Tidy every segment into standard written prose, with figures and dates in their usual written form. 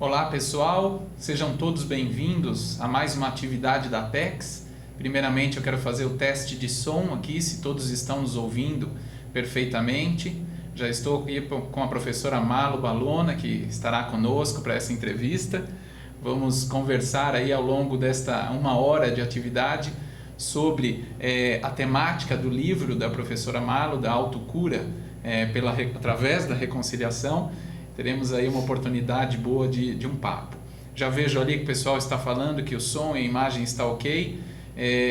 Olá pessoal, sejam todos bem-vindos a mais uma atividade da Apex. Primeiramente eu quero fazer o teste de som aqui, se todos estão nos ouvindo perfeitamente. Já estou aqui com a professora Malu Balona, que estará conosco para essa entrevista. Vamos conversar aí ao longo desta 1 hora de atividade sobre a temática do livro da professora Malu, da autocura, através da reconciliação. Teremos aí uma oportunidade boa de um papo. Já vejo ali que o pessoal está falando que o som e a imagem está ok.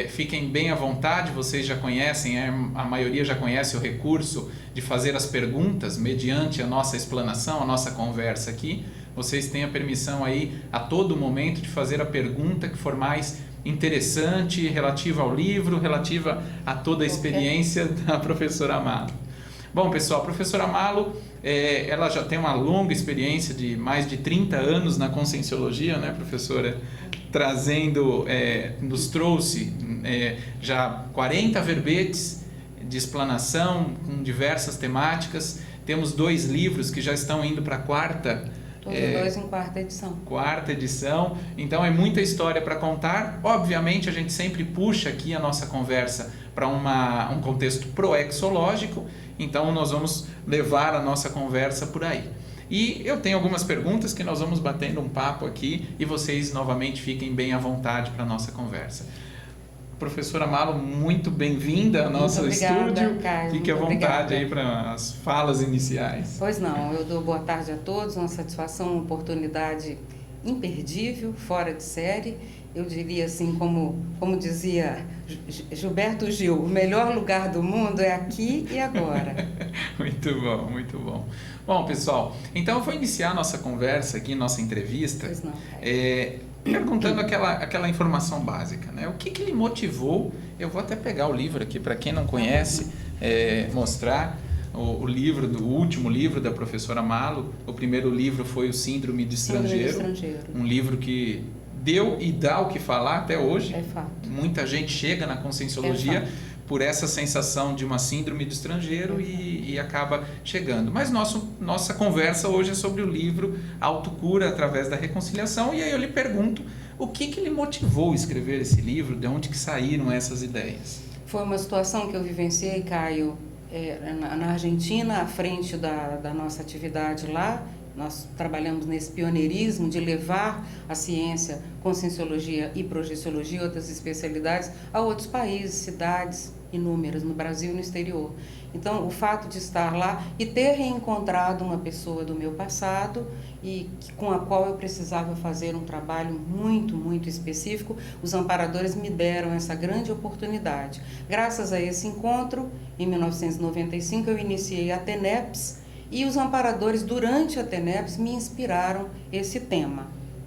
Fiquem bem à vontade, vocês já conhecem, a maioria já conhece o recurso de fazer as perguntas mediante a nossa explanação, a nossa conversa aqui. Vocês têm a permissão aí a todo momento de fazer a pergunta que for mais interessante, relativa ao livro, relativa a toda a experiência da professora Malu. Bom, pessoal, a professora Malu, ela já tem uma longa experiência de mais de 30 anos na Conscienciologia, né, professora? Nos trouxe já 40 verbetes de explanação com diversas temáticas. Temos 2 livros que já estão indo para a quarta. Todos dois em quarta edição. Quarta edição. Então é muita história para contar. Obviamente a gente sempre puxa aqui a nossa conversa para um contexto proexológico. Então nós vamos levar a nossa conversa por aí. E eu tenho algumas perguntas que nós vamos batendo um papo aqui e vocês novamente fiquem bem à vontade para a nossa conversa. Professora Malu, muito bem-vinda ao nosso estúdio. Caio, fique à vontade aí para as falas iniciais. Pois não, eu dou boa tarde a todos, uma satisfação, uma oportunidade imperdível, fora de série. Eu diria assim, como dizia Gilberto Gil, o melhor lugar do mundo é aqui e agora. Muito bom, muito bom. Bom, pessoal, então eu vou iniciar a nossa conversa aqui, nossa entrevista, Pois não, perguntando aquela informação básica, né? O que lhe motivou? Eu vou até pegar o livro aqui, para quem não conhece, mostrar o último livro da professora Malu. O primeiro livro foi o Síndrome do Estrangeiro, um livro que deu e dá o que falar até hoje. É fato. Muita gente chega na Conscienciologia por essa sensação de uma síndrome do estrangeiro e acaba chegando. Mas nossa conversa hoje é sobre o livro Autocura através da Reconciliação, e aí eu lhe pergunto, o que lhe motivou a escrever esse livro? De onde que saíram essas ideias? Foi uma situação que eu vivenciei, Caio, na Argentina, à frente da nossa atividade lá. Nós trabalhamos nesse pioneirismo de levar a ciência, Conscienciologia e Projeciologia, outras especialidades, a outros países, cidades inúmeras no Brasil e no exterior. Então, o fato de estar lá e ter reencontrado uma pessoa do meu passado e com a qual eu precisava fazer um trabalho muito, muito específico, os amparadores me deram essa grande oportunidade. Graças a esse encontro, em 1995, eu iniciei a TENEPS, e os amparadores, durante a TENEPS, me inspiraram esse tema.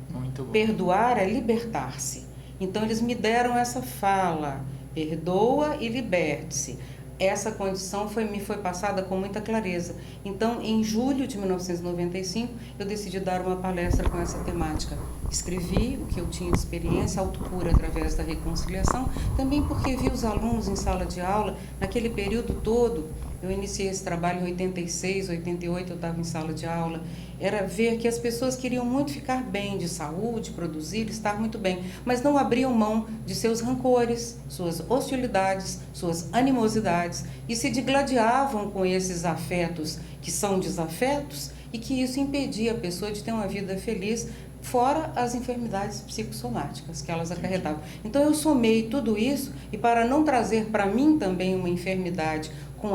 Muito bom. Perdoar é libertar-se. Então, eles me deram essa fala, perdoa e liberte-se. Essa condição me foi passada com muita clareza. Então, em julho de 1995, eu decidi dar uma palestra com essa temática. Escrevi o que eu tinha de experiência, autocura através da reconciliação, também porque vi os alunos em sala de aula, naquele período todo. Eu iniciei esse trabalho em 86, 88, eu estava em sala de aula. Era ver que as pessoas queriam muito ficar bem de saúde, produzir, estar muito bem, mas não abriam mão de seus rancores, suas hostilidades, suas animosidades, e se digladiavam com esses afetos que são desafetos, e que isso impedia a pessoa de ter uma vida feliz, fora as enfermidades psicossomáticas que elas acarretavam. Então eu somei tudo isso, e para não trazer para mim também uma enfermidade com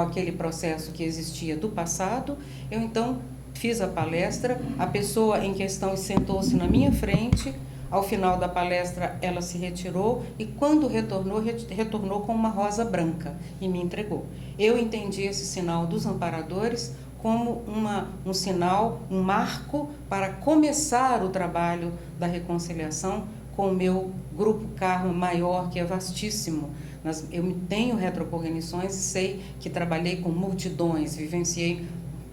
aquele processo que existia do passado, eu então fiz a palestra, a pessoa em questão sentou-se na minha frente. Ao final da palestra ela se retirou e quando retornou com uma rosa branca e me entregou. Eu entendi esse sinal dos amparadores como um sinal, um marco para começar o trabalho da reconciliação com o meu grupo karma maior, que é vastíssimo. Eu tenho retrocognições e sei que trabalhei com multidões, vivenciei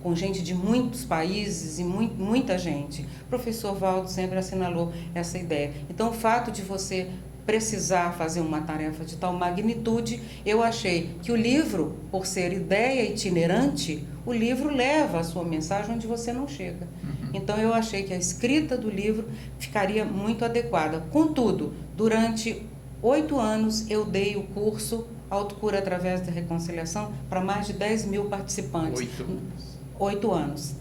com gente de muitos países e muita gente. O professor Valdo sempre assinalou essa ideia. Então, o fato de você precisar fazer uma tarefa de tal magnitude, eu achei que o livro, por ser ideia itinerante, o livro leva a sua mensagem onde você não chega. Então eu achei que a escrita do livro ficaria muito adequada. Contudo, durante 8 anos eu dei o curso Autocura através da Reconciliação para mais de 10 mil participantes. 8 anos. 8 anos.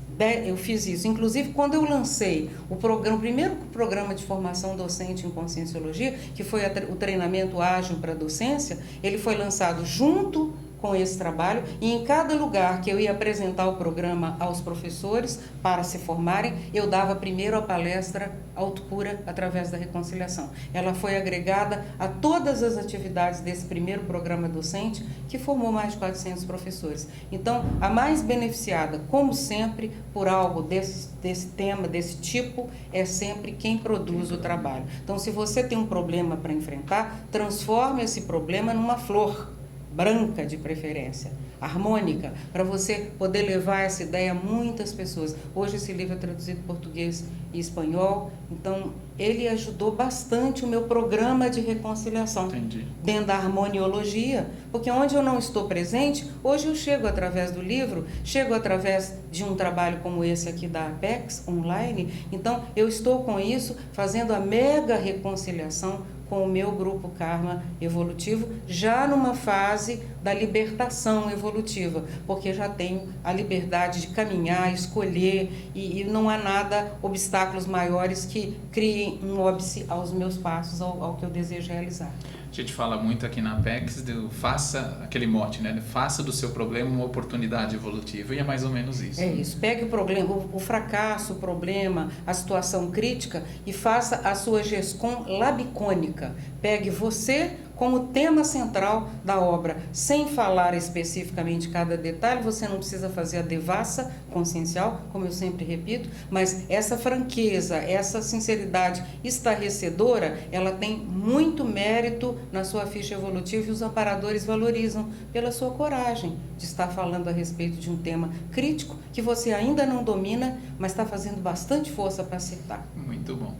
Eu fiz isso. Inclusive, quando eu lancei o primeiro programa de formação docente em Conscienciologia, que foi o treinamento ágil para docência, ele foi lançado junto com esse trabalho, e em cada lugar que eu ia apresentar o programa aos professores para se formarem, eu dava primeiro a palestra Autocura através da Reconciliação. Ela foi agregada a todas as atividades desse primeiro programa docente, que formou mais de 400 professores. Então, a mais beneficiada, como sempre, por algo desse tema, desse tipo, é sempre quem produz o trabalho. Então, se você tem um problema para enfrentar, transforme esse problema numa flor, branca de preferência, harmônica, para você poder levar essa ideia a muitas pessoas. Hoje esse livro é traduzido em português e espanhol, então ele ajudou bastante o meu programa de reconciliação. Entendi. Dentro da harmoniologia, porque onde eu não estou presente, hoje eu chego através do livro, chego através de um trabalho como esse aqui da Apex, online, então eu estou com isso, fazendo a mega reconciliação com o meu grupo Karma Evolutivo, já numa fase da libertação evolutiva, porque já tenho a liberdade de caminhar, escolher, e não há nada, obstáculos maiores que criem um óbice aos meus passos, ao que eu desejo realizar. A gente fala muito aqui na Apex, faça aquele mote, né? Faça do seu problema uma oportunidade evolutiva, e é mais ou menos isso. É isso, pegue o problema, o fracasso, o problema, a situação crítica e faça a sua GESCOM labicônica. Pegue você como tema central da obra, sem falar especificamente cada detalhe. Você não precisa fazer a devassa consciencial, como eu sempre repito, mas essa franqueza, essa sinceridade estarrecedora, ela tem muito mérito na sua ficha evolutiva, e os amparadores valorizam pela sua coragem de estar falando a respeito de um tema crítico que você ainda não domina, mas está fazendo bastante força para acertar. Muito bom.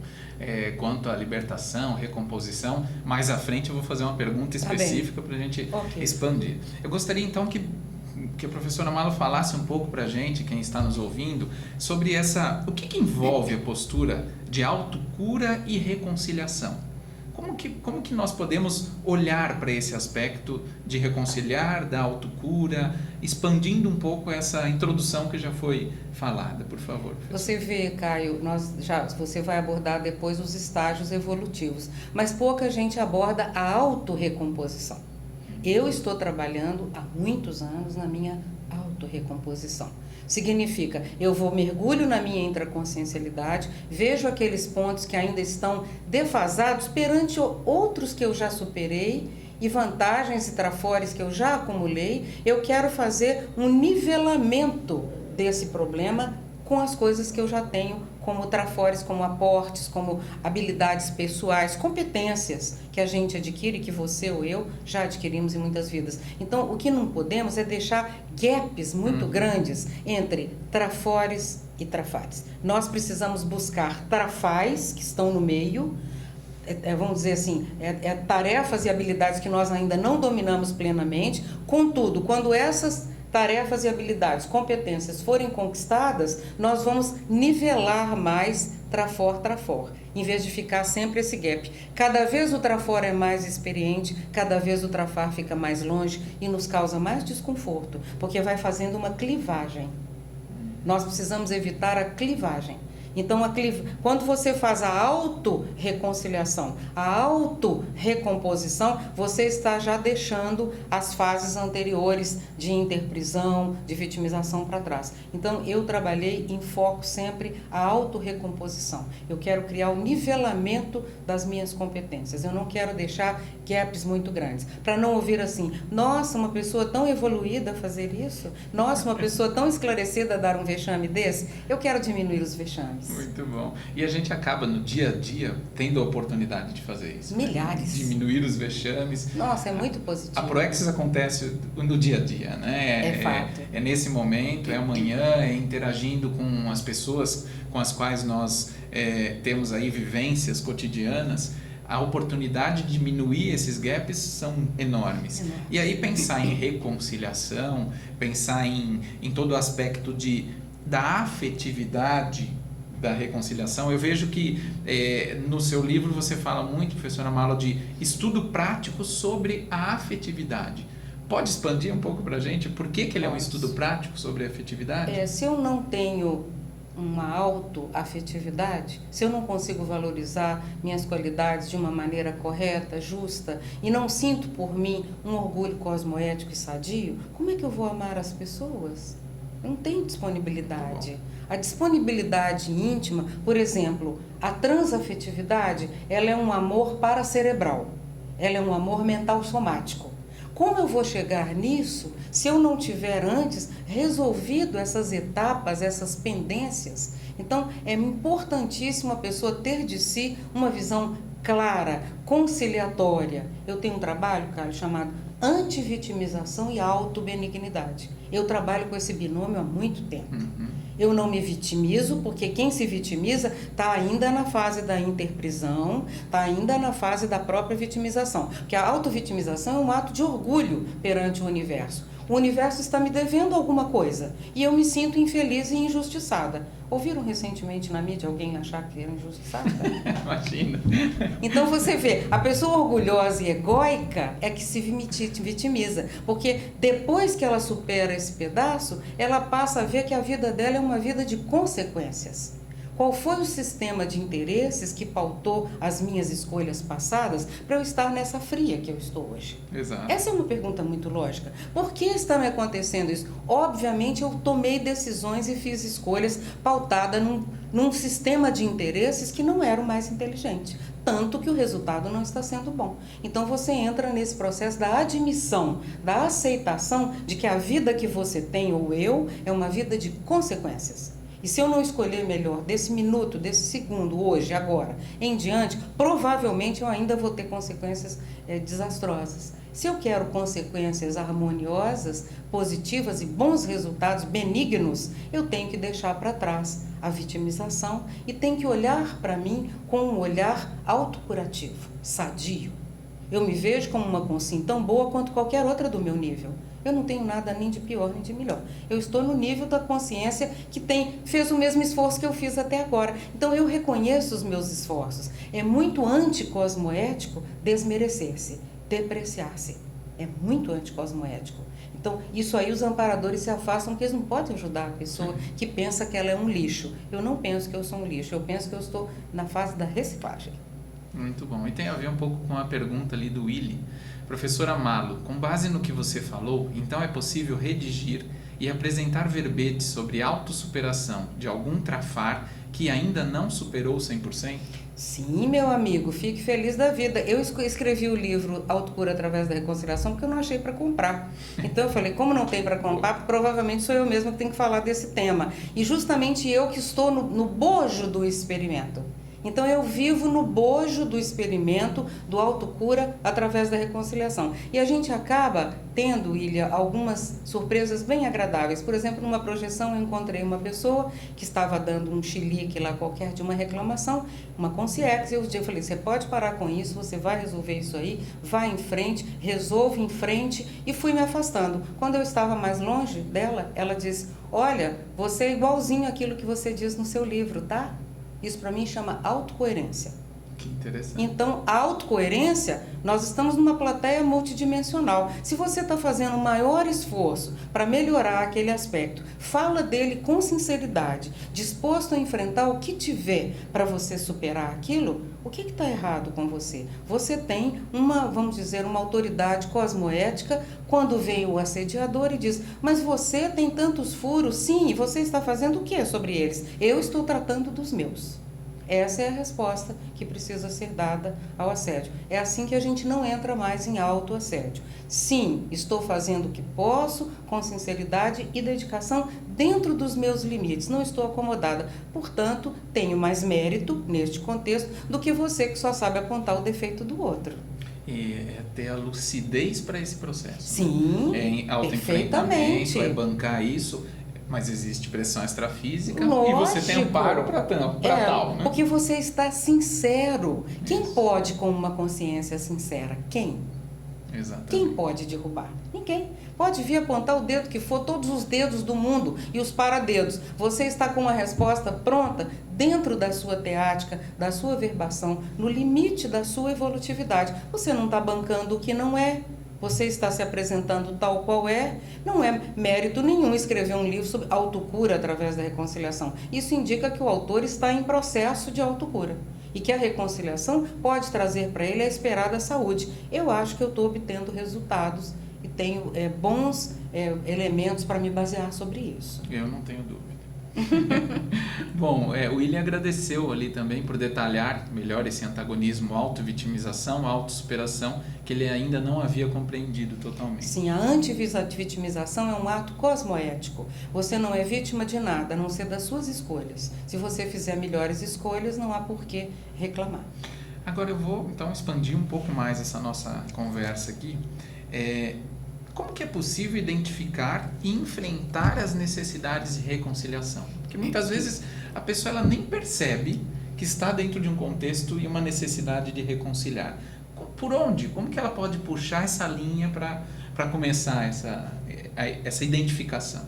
Quanto à libertação, recomposição, mais à frente eu vou fazer uma pergunta específica para a gente expandir. Eu gostaria então que a professora Malo falasse um pouco para a gente, quem está nos ouvindo, sobre o que envolve a postura de autocura e reconciliação. Como que nós podemos olhar para esse aspecto de reconciliar, da autocura, expandindo um pouco essa introdução que já foi falada, por favor. Você vê, Caio, você vai abordar depois os estágios evolutivos, mas pouca gente aborda a autorrecomposição. Eu estou trabalhando há muitos anos na minha autorrecomposição. Significa, eu mergulho na minha intraconsciencialidade, vejo aqueles pontos que ainda estão defasados perante outros que eu já superei, e vantagens e trafores que eu já acumulei. Eu quero fazer um nivelamento desse problema com as coisas que eu já tenho, como trafores, como aportes, como habilidades pessoais, competências que a gente adquire, que você ou eu já adquirimos em muitas vidas. Então, o que não podemos é deixar gaps muito grandes entre trafores e trafares. Nós precisamos buscar trafais que estão no meio, vamos dizer assim, tarefas e habilidades que nós ainda não dominamos plenamente. Contudo, quando essas tarefas e habilidades, competências forem conquistadas, nós vamos nivelar mais trafor, em vez de ficar sempre esse gap. Cada vez o trafor é mais experiente, cada vez o trafar fica mais longe e nos causa mais desconforto, porque vai fazendo uma clivagem. Nós precisamos evitar a clivagem. Então, quando você faz a autorreconciliação, a autorrecomposição, você está já deixando as fases anteriores de interprisão, de vitimização para trás. Então, eu trabalhei em foco sempre a autorrecomposição. Eu quero criar o nivelamento das minhas competências. Eu não quero deixar gaps muito grandes. Para não ouvir assim, nossa, uma pessoa tão evoluída fazer isso? Nossa, uma pessoa tão esclarecida dar um vexame desse? Eu quero diminuir os vexames. Muito bom. E a gente acaba no dia a dia tendo a oportunidade de fazer isso. Milhares. Diminuir os vexames. Nossa, é muito positivo. A Proexis acontece no dia a dia, né? É fato. É nesse momento, é amanhã, é interagindo com as pessoas com as quais nós temos aí vivências cotidianas. A oportunidade de diminuir esses gaps são enormes. E aí pensar em reconciliação, pensar em todo o aspecto da afetividade da reconciliação, eu vejo que no seu livro você fala muito, professora Mala, de estudo prático sobre a afetividade. Pode expandir um pouco para a gente por que ele é um estudo prático sobre a afetividade? Se eu não tenho uma autoafetividade, se eu não consigo valorizar minhas qualidades de uma maneira correta, justa, e não sinto por mim um orgulho cosmoético e sadio, como é que eu vou amar as pessoas? Eu não tenho disponibilidade. A disponibilidade íntima, por exemplo, a transafetividade, ela é um amor paracerebral, ela é um amor mental somático. Como eu vou chegar nisso se eu não tiver antes resolvido essas etapas, essas pendências? Então, é importantíssimo a pessoa ter de si uma visão clara, conciliatória. Eu tenho um trabalho, Carlos, chamado antivitimização e autobenignidade. Eu trabalho com esse binômio há muito tempo. Eu não me vitimizo, porque quem se vitimiza está ainda na fase da interprisão, está ainda na fase da própria vitimização. Porque a autovitimização é um ato de orgulho perante o universo. O universo está me devendo alguma coisa e eu me sinto infeliz e injustiçada. Ouviram recentemente na mídia alguém achar que era injustiçada? Imagina. Então você vê, a pessoa orgulhosa e egóica é que se vitimiza, porque depois que ela supera esse pedaço, ela passa a ver que a vida dela é uma vida de consequências. Qual foi o sistema de interesses que pautou as minhas escolhas passadas para eu estar nessa fria que eu estou hoje? Exato. Essa é uma pergunta muito lógica. Por que está me acontecendo isso? Obviamente eu tomei decisões e fiz escolhas pautadas num sistema de interesses que não era o mais inteligente. Tanto que o resultado não está sendo bom. Então você entra nesse processo da admissão, da aceitação de que a vida que você tem, ou eu, é uma vida de consequências. E se eu não escolher melhor desse minuto, desse segundo, hoje, agora, em diante, provavelmente eu ainda vou ter consequências desastrosas. Se eu quero consequências harmoniosas, positivas e bons resultados benignos, eu tenho que deixar para trás a vitimização e tenho que olhar para mim com um olhar autocurativo, sadio. Eu me vejo como uma consciência tão boa quanto qualquer outra do meu nível. Eu não tenho nada nem de pior nem de melhor. Eu estou no nível da consciência que fez o mesmo esforço que eu fiz até agora. Então eu reconheço os meus esforços. É muito anticosmoético desmerecer-se, depreciar-se. É muito anticosmoético. Então, isso aí os amparadores se afastam, porque eles não podem ajudar a pessoa que pensa que ela é um lixo. Eu não penso que eu sou um lixo, eu penso que eu estou na fase da reciclagem. Muito bom. E tem a ver um pouco com a pergunta ali do Willy. Professora Malo, com base no que você falou, então é possível redigir e apresentar verbetes sobre autossuperação de algum trafar que ainda não superou 100%? Sim, meu amigo, fique feliz da vida. Eu escrevi o livro Autocura através da Reconciliação porque eu não achei para comprar. Então eu falei, como não tem para comprar, provavelmente sou eu mesma que tenho que falar desse tema. E justamente eu que estou no bojo do experimento. Então eu vivo no bojo do experimento do autocura através da reconciliação. E a gente acaba tendo, Ilha, algumas surpresas bem agradáveis. Por exemplo, numa projeção eu encontrei uma pessoa que estava dando um chilique lá qualquer de uma reclamação, uma concierge, e eu falei, você pode parar com isso, você vai resolver isso aí, vai em frente, resolve em frente, e fui me afastando. Quando eu estava mais longe dela, ela disse, olha, você é igualzinho àquilo que você diz no seu livro, tá? Isso para mim chama autocoerência. Que interessante. Então, a autocoerência, nós estamos numa plateia multidimensional. Se você está fazendo um maior esforço para melhorar aquele aspecto, fala dele com sinceridade, disposto a enfrentar o que tiver para você superar aquilo, o que está errado com você? Você tem vamos dizer, uma autoridade cosmoética quando vem o assediador e diz, mas você tem tantos furos, sim, e você está fazendo o que sobre eles? Eu estou tratando dos meus. Essa é a resposta que precisa ser dada ao assédio. É assim que a gente não entra mais em autoassédio. Sim, estou fazendo o que posso, com sinceridade e dedicação, dentro dos meus limites. Não estou acomodada. Portanto, tenho mais mérito, neste contexto, do que você que só sabe apontar o defeito do outro. E é ter a lucidez para esse processo. Sim, né? É autoenfrentamento, é bancar isso. Mas existe pressão extrafísica. Lógico. E você tem amparo para tal, né? Porque você está sincero. Quem pode com uma consciência sincera? Quem? Exatamente. Quem pode derrubar? Ninguém. Pode vir apontar o dedo que for, todos os dedos do mundo e os paradedos. Você está com uma resposta pronta? dentro da sua teática, da sua verbação, no limite da sua evolutividade. Você não está bancando o que não é. Você está se apresentando tal qual é. Não é mérito nenhum escrever um livro sobre autocura através da reconciliação. Isso indica que o autor está em processo de autocura e que a reconciliação pode trazer para ele a esperada saúde. Eu acho que eu estou obtendo resultados e tenho bons elementos para me basear sobre isso. Eu não tenho dúvida. Bom, o William agradeceu ali também por detalhar melhor esse antagonismo auto-vitimização, auto-superação, que ele ainda não havia compreendido totalmente. Sim, a anti-vitimização é um ato cosmoético. Você não é vítima de nada, a não ser das suas escolhas. Se você fizer melhores escolhas, não há por que reclamar. Agora eu vou, então, expandir um pouco mais essa nossa conversa aqui. Como que é possível identificar e enfrentar as necessidades de reconciliação? Porque muitas vezes a pessoa ela nem percebe que está dentro de um contexto e uma necessidade de reconciliar. Por onde? Como que ela pode puxar essa linha para começar essa identificação?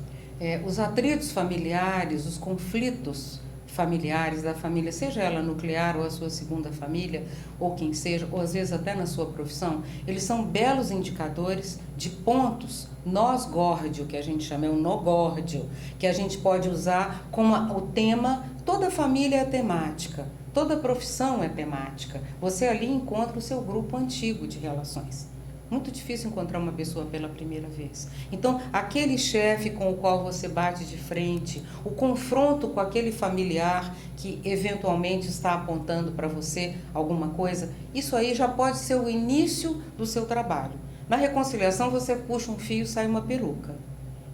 Os atritos familiares, os conflitos familiares da família, seja ela nuclear ou a sua segunda família, ou quem seja, ou às vezes até na sua profissão, eles são belos indicadores de pontos nós górdio, que a gente chama, o nó górdio, que a gente pode usar como o tema. Toda família é temática, toda profissão é temática. Você ali encontra o seu grupo antigo de relações. Muito difícil encontrar uma pessoa pela primeira vez. Então, aquele chefe com o qual você bate de frente, o confronto com aquele familiar que eventualmente está apontando para você alguma coisa, isso aí já pode ser o início do seu trabalho. Na reconciliação, você puxa um fio e sai uma peruca.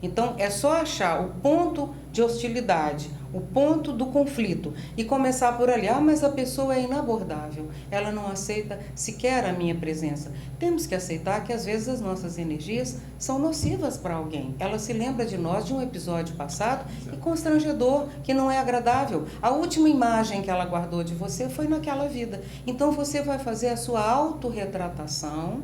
Então, é só achar o ponto de hostilidade, o ponto do conflito e começar por ali. Mas a pessoa é inabordável, ela não aceita sequer a minha presença. Temos que aceitar que às vezes as nossas energias são nocivas para alguém. Ela se lembra de nós de um episódio passado e constrangedor, que não é agradável. A última imagem que ela guardou de você foi naquela vida. Então, você vai fazer a sua autorretratação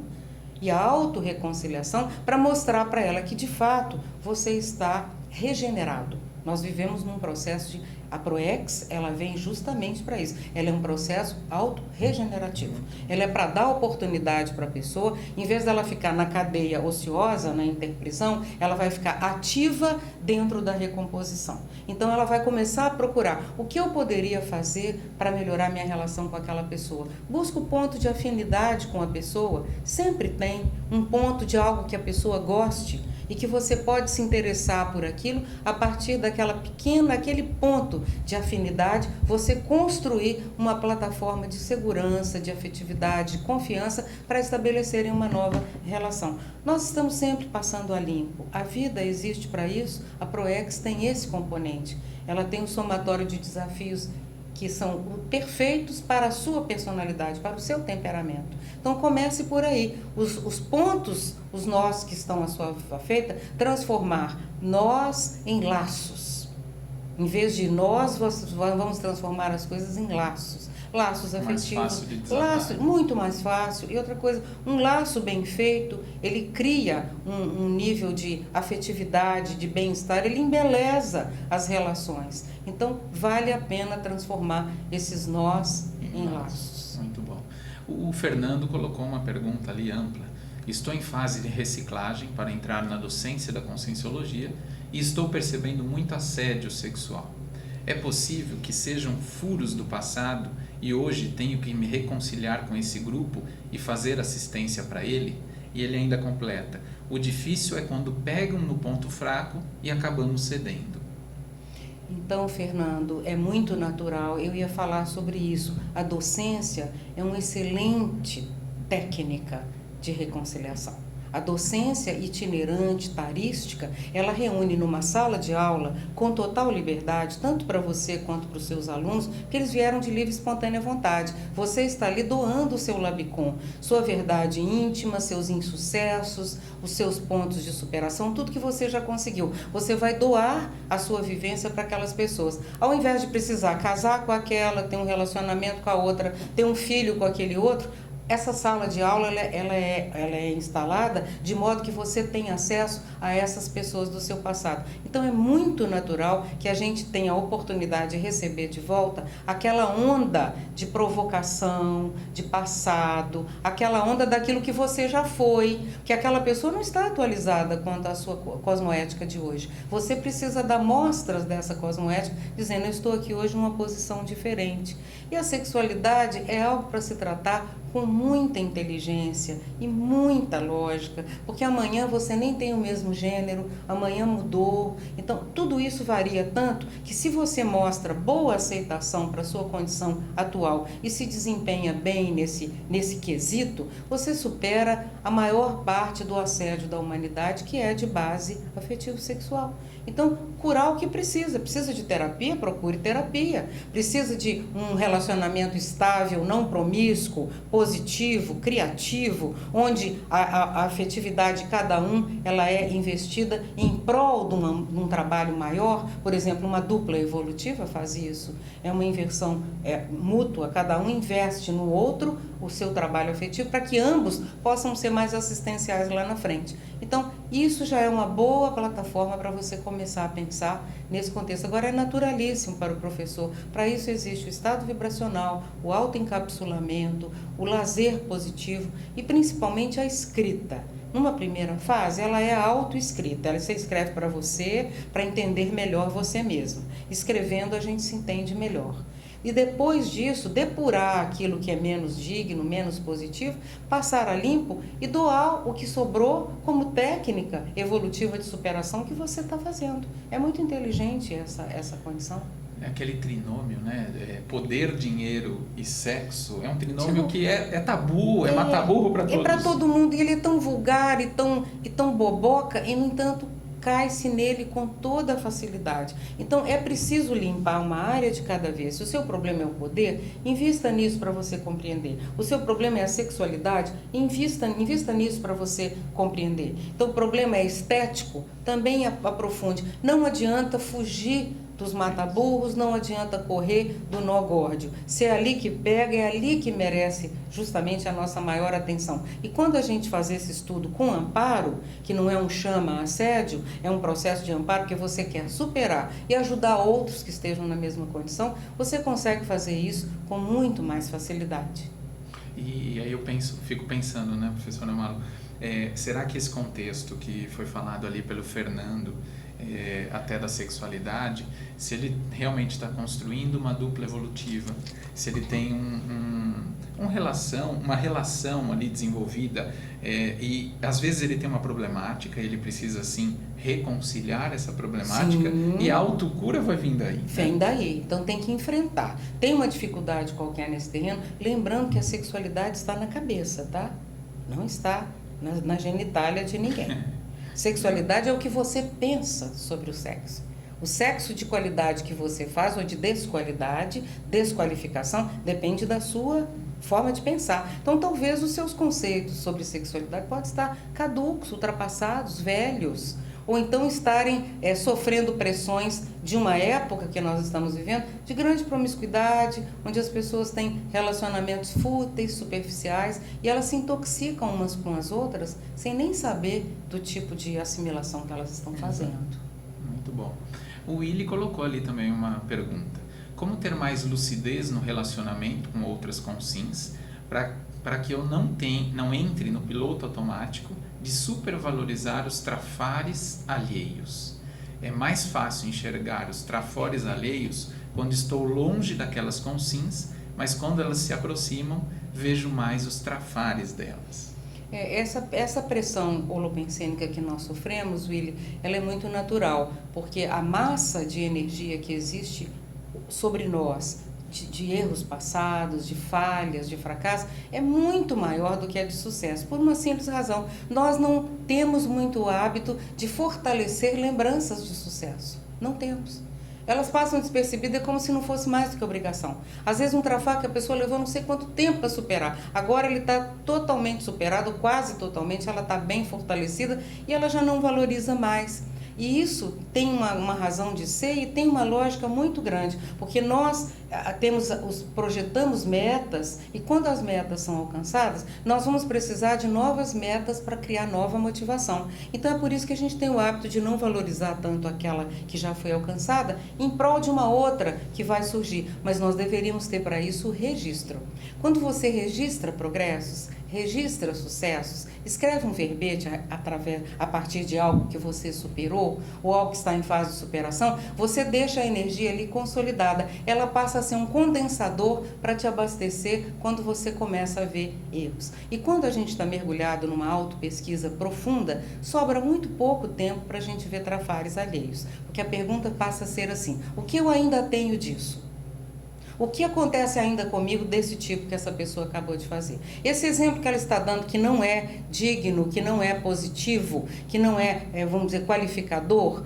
e a autorreconciliação para mostrar para ela que, de fato, você está regenerado. Nós vivemos num processo de... A ProEx, ela vem justamente para isso. Ela é um processo autorregenerativo. Ela é para dar oportunidade para a pessoa, em vez dela ficar na cadeia ociosa, na interprisão, ela vai ficar ativa dentro da recomposição. Então, ela vai começar a procurar o que eu poderia fazer para melhorar minha relação com aquela pessoa. Busca o ponto de afinidade com a pessoa. Sempre tem um ponto de algo que a pessoa goste e que você pode se interessar por aquilo a partir daquele ponto de afinidade, você construir uma plataforma de segurança, de afetividade, de confiança para estabelecerem uma nova relação. Nós estamos sempre passando a limpo. A vida existe para isso, a ProEx tem esse componente. Ela tem um somatório de desafios que são perfeitos para a sua personalidade, para o seu temperamento. Então, comece por aí. Os pontos, os nós que estão à sua feita, transformar nós em laços. Em vez de nós, vamos transformar as coisas em laços. Laços afetivos. Mais fácil de desatar. Muito mais fácil. E outra coisa, um laço bem feito, ele cria um nível de afetividade, de bem-estar, ele embeleza as relações. Então, vale a pena transformar esses nós em laços. Muito bom. O Fernando colocou uma pergunta ali ampla. Estou em fase de reciclagem para entrar na docência da Conscienciologia e estou percebendo muito assédio sexual. É possível que sejam furos do passado e hoje tenho que me reconciliar com esse grupo e fazer assistência para ele? E ele ainda completa: o difícil é quando pegam no ponto fraco e acabamos cedendo. Então, Fernando, é muito natural, eu ia falar sobre isso. A docência é uma excelente técnica de reconciliação. A docência itinerante, tarística, ela reúne numa sala de aula com total liberdade, tanto para você quanto para os seus alunos, que eles vieram de livre e espontânea vontade. Você está ali doando o seu labicon, sua verdade íntima, seus insucessos, os seus pontos de superação, tudo que você já conseguiu. Você vai doar a sua vivência para aquelas pessoas. Ao invés de precisar casar com aquela, ter um relacionamento com a outra, ter um filho com aquele outro, Essa sala de aula ela é instalada de modo que você tenha acesso a essas pessoas do seu passado. Então é muito natural que a gente tenha a oportunidade de receber de volta aquela onda de provocação, de passado, aquela onda daquilo que você já foi, que aquela pessoa não está atualizada quanto à sua cosmoética de hoje. Você precisa dar mostras dessa cosmoética, dizendo: eu estou aqui hoje numa posição diferente. E a sexualidade é algo para se tratar com muita inteligência e muita lógica, porque amanhã você nem tem o mesmo gênero, amanhã mudou. Então, tudo isso varia tanto que, se você mostra boa aceitação para a sua condição atual e se desempenha bem nesse quesito, você supera a maior parte do assédio da humanidade, que é de base afetivo-sexual. Então, curar o que precisa. Precisa de terapia? Procure terapia. Precisa de um relacionamento estável, não promíscuo, positivo, criativo, onde a afetividade de cada um ela é investida em prol de um trabalho maior. Por exemplo, uma dupla evolutiva faz isso. É uma inversão mútua, cada um investe no outro o seu trabalho afetivo para que ambos possam ser mais assistenciais lá na frente. Então, isso já é uma boa plataforma para você começar a pensar nesse contexto. Agora, é naturalíssimo para o professor. Para isso existe o estado vibracional, o autoencapsulamento, o lazer positivo e principalmente a escrita. Numa primeira fase, ela é a autoescrita. Você escreve para você, para entender melhor você mesmo. Escrevendo, a gente se entende melhor. E depois disso, depurar aquilo que é menos digno, menos positivo, passar a limpo e doar o que sobrou como técnica evolutiva de superação que você está fazendo. É muito inteligente essa condição. É aquele trinômio, né? Poder, dinheiro e sexo. É um trinômio que é tabu, é matar burro para todos. É para todo mundo, e ele é tão vulgar e tão boboca, e no entanto cai-se nele com toda a facilidade. Então é preciso limpar uma área de cada vez. Se o seu problema é o poder, invista nisso para você compreender. O seu problema é a sexualidade, invista nisso para você compreender. Então o problema é estético, também aprofunde. Não adianta fugir dos mata-burros, não adianta correr do nó górdio. Se é ali que pega, é ali que merece justamente a nossa maior atenção. E quando a gente faz esse estudo com amparo, que não é um chama-assédio, é um processo de amparo que você quer superar e ajudar outros que estejam na mesma condição, você consegue fazer isso com muito mais facilidade. E aí fico pensando, né, professora Malo, será que esse contexto que foi falado ali pelo Fernando, até da sexualidade, se ele realmente está construindo uma dupla evolutiva, se ele tem uma relação ali desenvolvida, e às vezes ele tem uma problemática, ele precisa assim reconciliar essa problemática. Sim. E a autocura vai vir daí. Vem daí, então tem que enfrentar. Tem uma dificuldade qualquer nesse terreno, lembrando que a sexualidade está na cabeça, tá? Não está na genitália de ninguém. Sexualidade é o que você pensa sobre o sexo. O sexo de qualidade que você faz ou de desqualificação, depende da sua forma de pensar. Então, talvez os seus conceitos sobre sexualidade podem estar caducos, ultrapassados, velhos, ou então estarem sofrendo pressões de uma época que nós estamos vivendo, de grande promiscuidade, onde as pessoas têm relacionamentos fúteis, superficiais, e elas se intoxicam umas com as outras, sem nem saber do tipo de assimilação que elas estão fazendo. Muito bom. O Willy colocou ali também uma pergunta. Como ter mais lucidez no relacionamento com outras consins, para que eu não entre no piloto automático de supervalorizar os trafares alheios? É mais fácil enxergar os trafores alheios quando estou longe daquelas consins, mas quando elas se aproximam, vejo mais os trafares delas. Essa pressão holopensênica que nós sofremos, Willy, ela é muito natural, porque a massa de energia que existe sobre nós, de erros passados, de falhas, de fracasso, é muito maior do que a de sucesso, por uma simples razão. Nós não temos muito hábito de fortalecer lembranças de sucesso. Não temos. Elas passam despercebidas como se não fosse mais do que obrigação. Às vezes um trafar que a pessoa levou não sei quanto tempo para superar. Agora ele está totalmente superado, quase totalmente, ela está bem fortalecida e ela já não valoriza mais. E isso tem uma razão de ser e tem uma lógica muito grande, porque nós projetamos metas e quando as metas são alcançadas, nós vamos precisar de novas metas para criar nova motivação. Então é por isso que a gente tem o hábito de não valorizar tanto aquela que já foi alcançada em prol de uma outra que vai surgir, mas nós deveríamos ter para isso o registro. Quando você registra progressos, registra sucessos, escreve um verbete a partir de algo que você superou ou algo que está em fase de superação, você deixa a energia ali consolidada. Ela passa a ser um condensador para te abastecer quando você começa a ver erros. E quando a gente está mergulhado numa autopesquisa profunda, sobra muito pouco tempo para a gente ver trafares alheios. Porque a pergunta passa a ser assim: o que eu ainda tenho disso? O que acontece ainda comigo desse tipo que essa pessoa acabou de fazer? Esse exemplo que ela está dando, que não é digno, que não é positivo, que não é, vamos dizer, qualificador,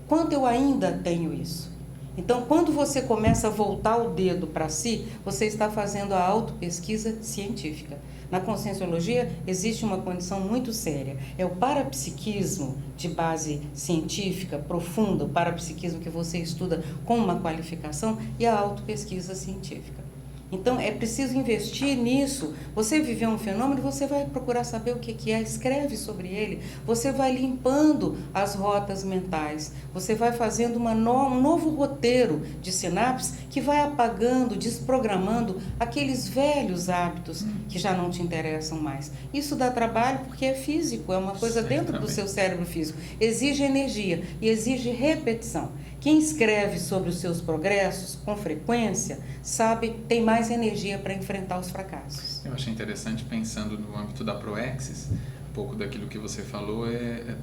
quanto eu ainda tenho isso? Então, quando você começa a voltar o dedo para si, você está fazendo a autopesquisa científica. Na Conscienciologia existe uma condição muito séria, é o parapsiquismo de base científica profunda, o parapsiquismo que você estuda com uma qualificação e a autopesquisa científica. Então, é preciso investir nisso. Você viveu um fenômeno, você vai procurar saber o que é, escreve sobre ele, você vai limpando as rotas mentais, você vai fazendo um novo roteiro de sinapses que vai apagando, desprogramando aqueles velhos hábitos que já não te interessam mais. Isso dá trabalho porque é físico, é uma coisa dentro do seu cérebro físico. Exige energia e exige repetição. Quem escreve sobre os seus progressos com frequência, sabe, tem mais energia para enfrentar os fracassos. Eu achei interessante, pensando no âmbito da Proexis, um pouco daquilo que você falou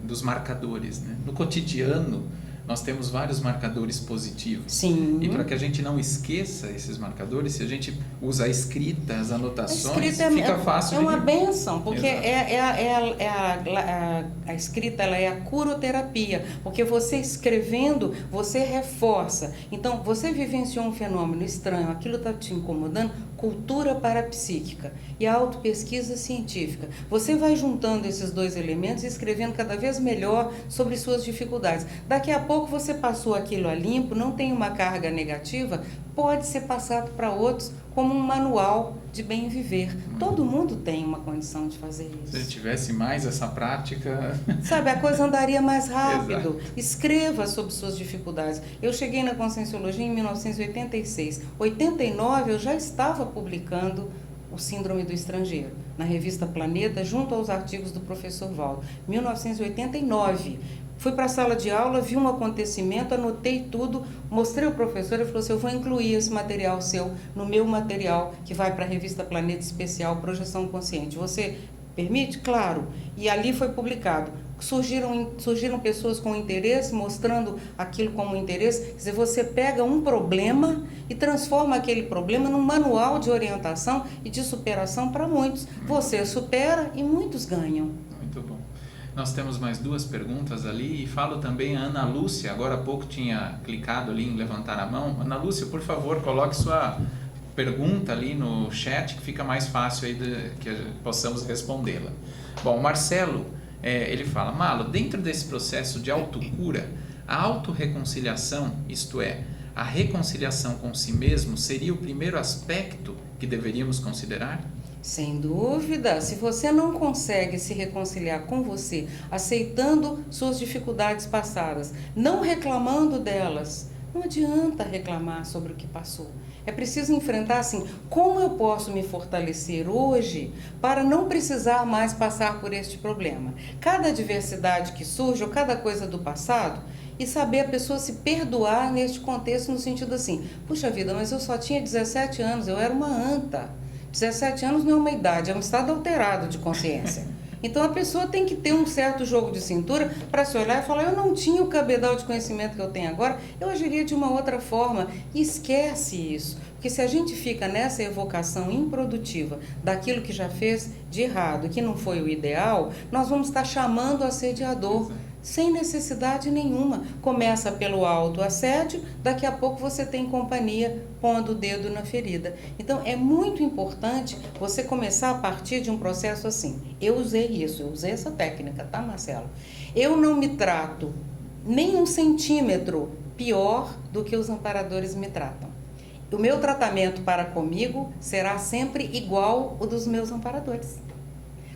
dos marcadores, né? No cotidiano, nós temos vários marcadores positivos. Sim. E para que a gente não esqueça esses marcadores, se a gente usa a escrita, as anotações, fica fácil. É uma bênção, porque a escrita ela é a curoterapia, porque você escrevendo, você reforça. Então, você vivenciou um fenômeno estranho, aquilo está te incomodando, cultura parapsíquica e a autopesquisa científica. Você vai juntando esses dois elementos e escrevendo cada vez melhor sobre suas dificuldades. Daqui a pouco você passou aquilo a limpo, não tem uma carga negativa, pode ser passado para outros como um manual de bem viver. Todo mundo tem uma condição de fazer isso. Se tivesse mais essa prática... Sabe, a coisa andaria mais rápido. Exato. Escreva sobre suas dificuldades. Eu cheguei na Conscienciologia em 1986. 89 eu já estava publicando o Síndrome do Estrangeiro, na revista Planeta, junto aos artigos do professor Valdo. 1989. Fui para a sala de aula, vi um acontecimento, anotei tudo, mostrei ao professor, ele falou assim: eu vou incluir esse material seu no meu material que vai para a revista Planeta Especial Projeção Consciente. Você permite? Claro. E ali foi publicado. Surgiram pessoas com interesse, mostrando aquilo como interesse. Quer dizer, você pega um problema e transforma aquele problema num manual de orientação e de superação para muitos. Você supera e muitos ganham. Muito bom. Nós temos mais duas perguntas ali e falo também a Ana Lúcia, agora há pouco tinha clicado ali em levantar a mão. Ana Lúcia, por favor, coloque sua pergunta ali no chat que fica mais fácil aí que possamos respondê-la. Bom, o Marcelo, ele fala: Malo, dentro desse processo de autocura, a autorreconciliação, isto é, a reconciliação com si mesmo, seria o primeiro aspecto que deveríamos considerar? Sem dúvida, se você não consegue se reconciliar com você, aceitando suas dificuldades passadas, não reclamando delas, não adianta reclamar sobre o que passou. É preciso enfrentar assim, como eu posso me fortalecer hoje para não precisar mais passar por este problema. Cada adversidade que surge ou cada coisa do passado, e saber a pessoa se perdoar neste contexto no sentido assim: puxa vida, mas eu só tinha 17 anos, eu era uma anta. 17 anos não é uma idade, é um estado alterado de consciência. Então a pessoa tem que ter um certo jogo de cintura para se olhar e falar: eu não tinha o cabedal de conhecimento que eu tenho agora, eu agiria de uma outra forma. E esquece isso, porque se a gente fica nessa evocação improdutiva daquilo que já fez de errado, que não foi o ideal, nós vamos estar chamando o assediador. Sem necessidade nenhuma. Começa pelo autoassédio, daqui a pouco você tem companhia pondo o dedo na ferida. Então, é muito importante você começar a partir de um processo assim. Eu usei essa técnica, tá, Marcelo? Eu não me trato nem 1 centímetro pior do que os amparadores me tratam. O meu tratamento para comigo será sempre igual ao dos meus amparadores.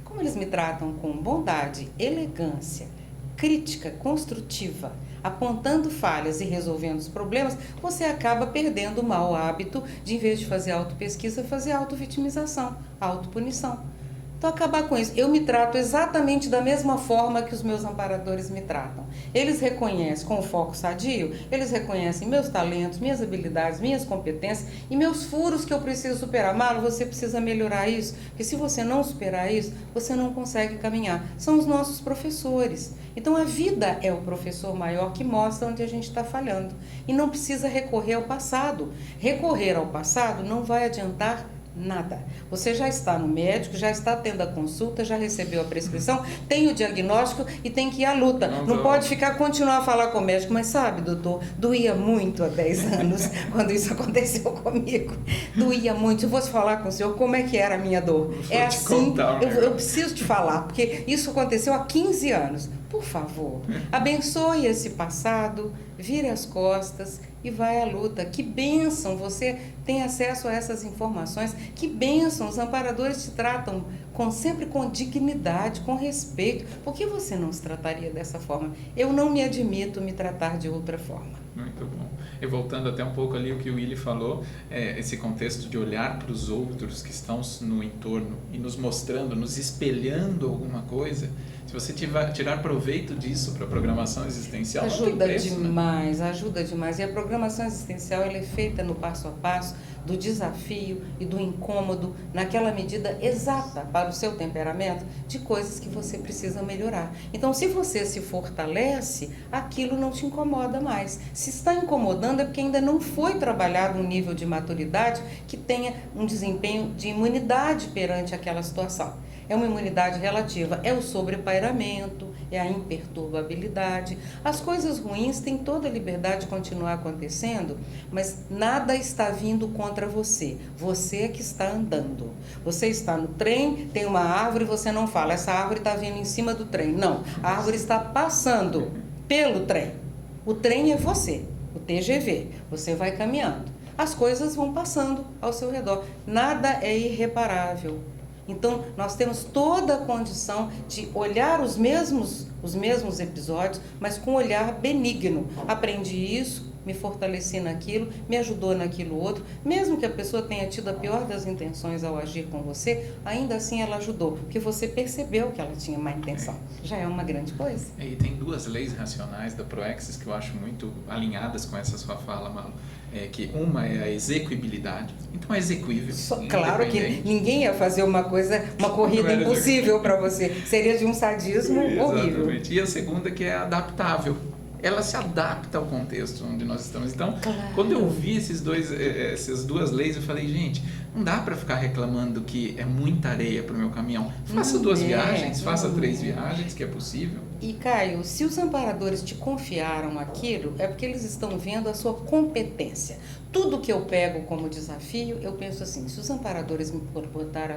Como eles me tratam com bondade, elegância, crítica construtiva, apontando falhas e resolvendo os problemas, você acaba perdendo o mau hábito de, em vez de fazer autopesquisa, fazer autovitimização, autopunição. Então, acabar com isso. Eu me trato exatamente da mesma forma que os meus amparadores me tratam. Eles reconhecem, com o foco sadio, eles reconhecem meus talentos, minhas habilidades, minhas competências e meus furos que eu preciso superar. Marlo, você precisa melhorar isso, porque se você não superar isso, você não consegue caminhar. São os nossos professores. Então, a vida é o professor maior que mostra onde a gente está falhando. E não precisa recorrer ao passado. Recorrer ao passado não vai adiantar nada. Você já está no médico, já está tendo a consulta, já recebeu a prescrição, tem o diagnóstico e tem que ir à luta. Não pode continuar a falar com o médico, mas sabe, doutor, doía muito há 10 anos quando isso aconteceu comigo. Doía muito. Eu vou te falar com o senhor como é que era a minha dor. É assim, eu preciso te falar, porque isso aconteceu há 15 anos. Por favor, abençoe esse passado, vire as costas e vai à luta. Que bênção, você tem acesso a essas informações. Que bênção, os amparadores te tratam sempre com dignidade, com respeito. Por que você não se trataria dessa forma? Eu não me admito me tratar de outra forma. Muito bom. E voltando até um pouco ali o que o Willy falou, esse contexto de olhar para os outros que estão no entorno e nos mostrando, nos espelhando alguma coisa, se você tirar proveito disso para a programação existencial, ajuda preço, demais, né? Ajuda demais. E a programação existencial ela é feita no passo a passo do desafio e do incômodo, naquela medida exata para o seu temperamento, de coisas que você precisa melhorar. Então, se você se fortalece, aquilo não te incomoda mais. Se está incomodando é porque ainda não foi trabalhado um nível de maturidade que tenha um desempenho de imunidade perante aquela situação. É uma imunidade relativa, é o sobrepairamento, é a imperturbabilidade. As coisas ruins têm toda a liberdade de continuar acontecendo, mas nada está vindo contra você. Você é que está andando. Você está no trem, tem uma árvore, você não fala, essa árvore está vindo em cima do trem. Não, a árvore está passando pelo trem. O trem é você, o TGV. Você vai caminhando. As coisas vão passando ao seu redor. Nada é irreparável. Então, nós temos toda a condição de olhar os mesmos episódios, mas com um olhar benigno. Aprendi isso, me fortaleci naquilo, me ajudou naquilo outro. Mesmo que a pessoa tenha tido a pior das intenções ao agir com você, ainda assim ela ajudou, porque você percebeu que ela tinha má intenção. Já é uma grande coisa. E tem 2 leis racionais da Proexis que eu acho muito alinhadas com essa sua fala, Malu. Que uma é a execuibilidade, então é execuível. Claro que ninguém ia fazer uma corrida impossível para você, seria de um sadismo horrível. Exatamente. E a segunda que é adaptável. Ela se adapta ao contexto onde nós estamos. Então, quando eu vi essas 2 leis, eu falei, gente, não dá para ficar reclamando que é muita areia para o meu caminhão. Faça 2 viagens, faça 3 viagens, que é possível. E, Caio, se os amparadores te confiaram aquilo, é porque eles estão vendo a sua competência. Tudo que eu pego como desafio, eu penso assim, se os amparadores me botaram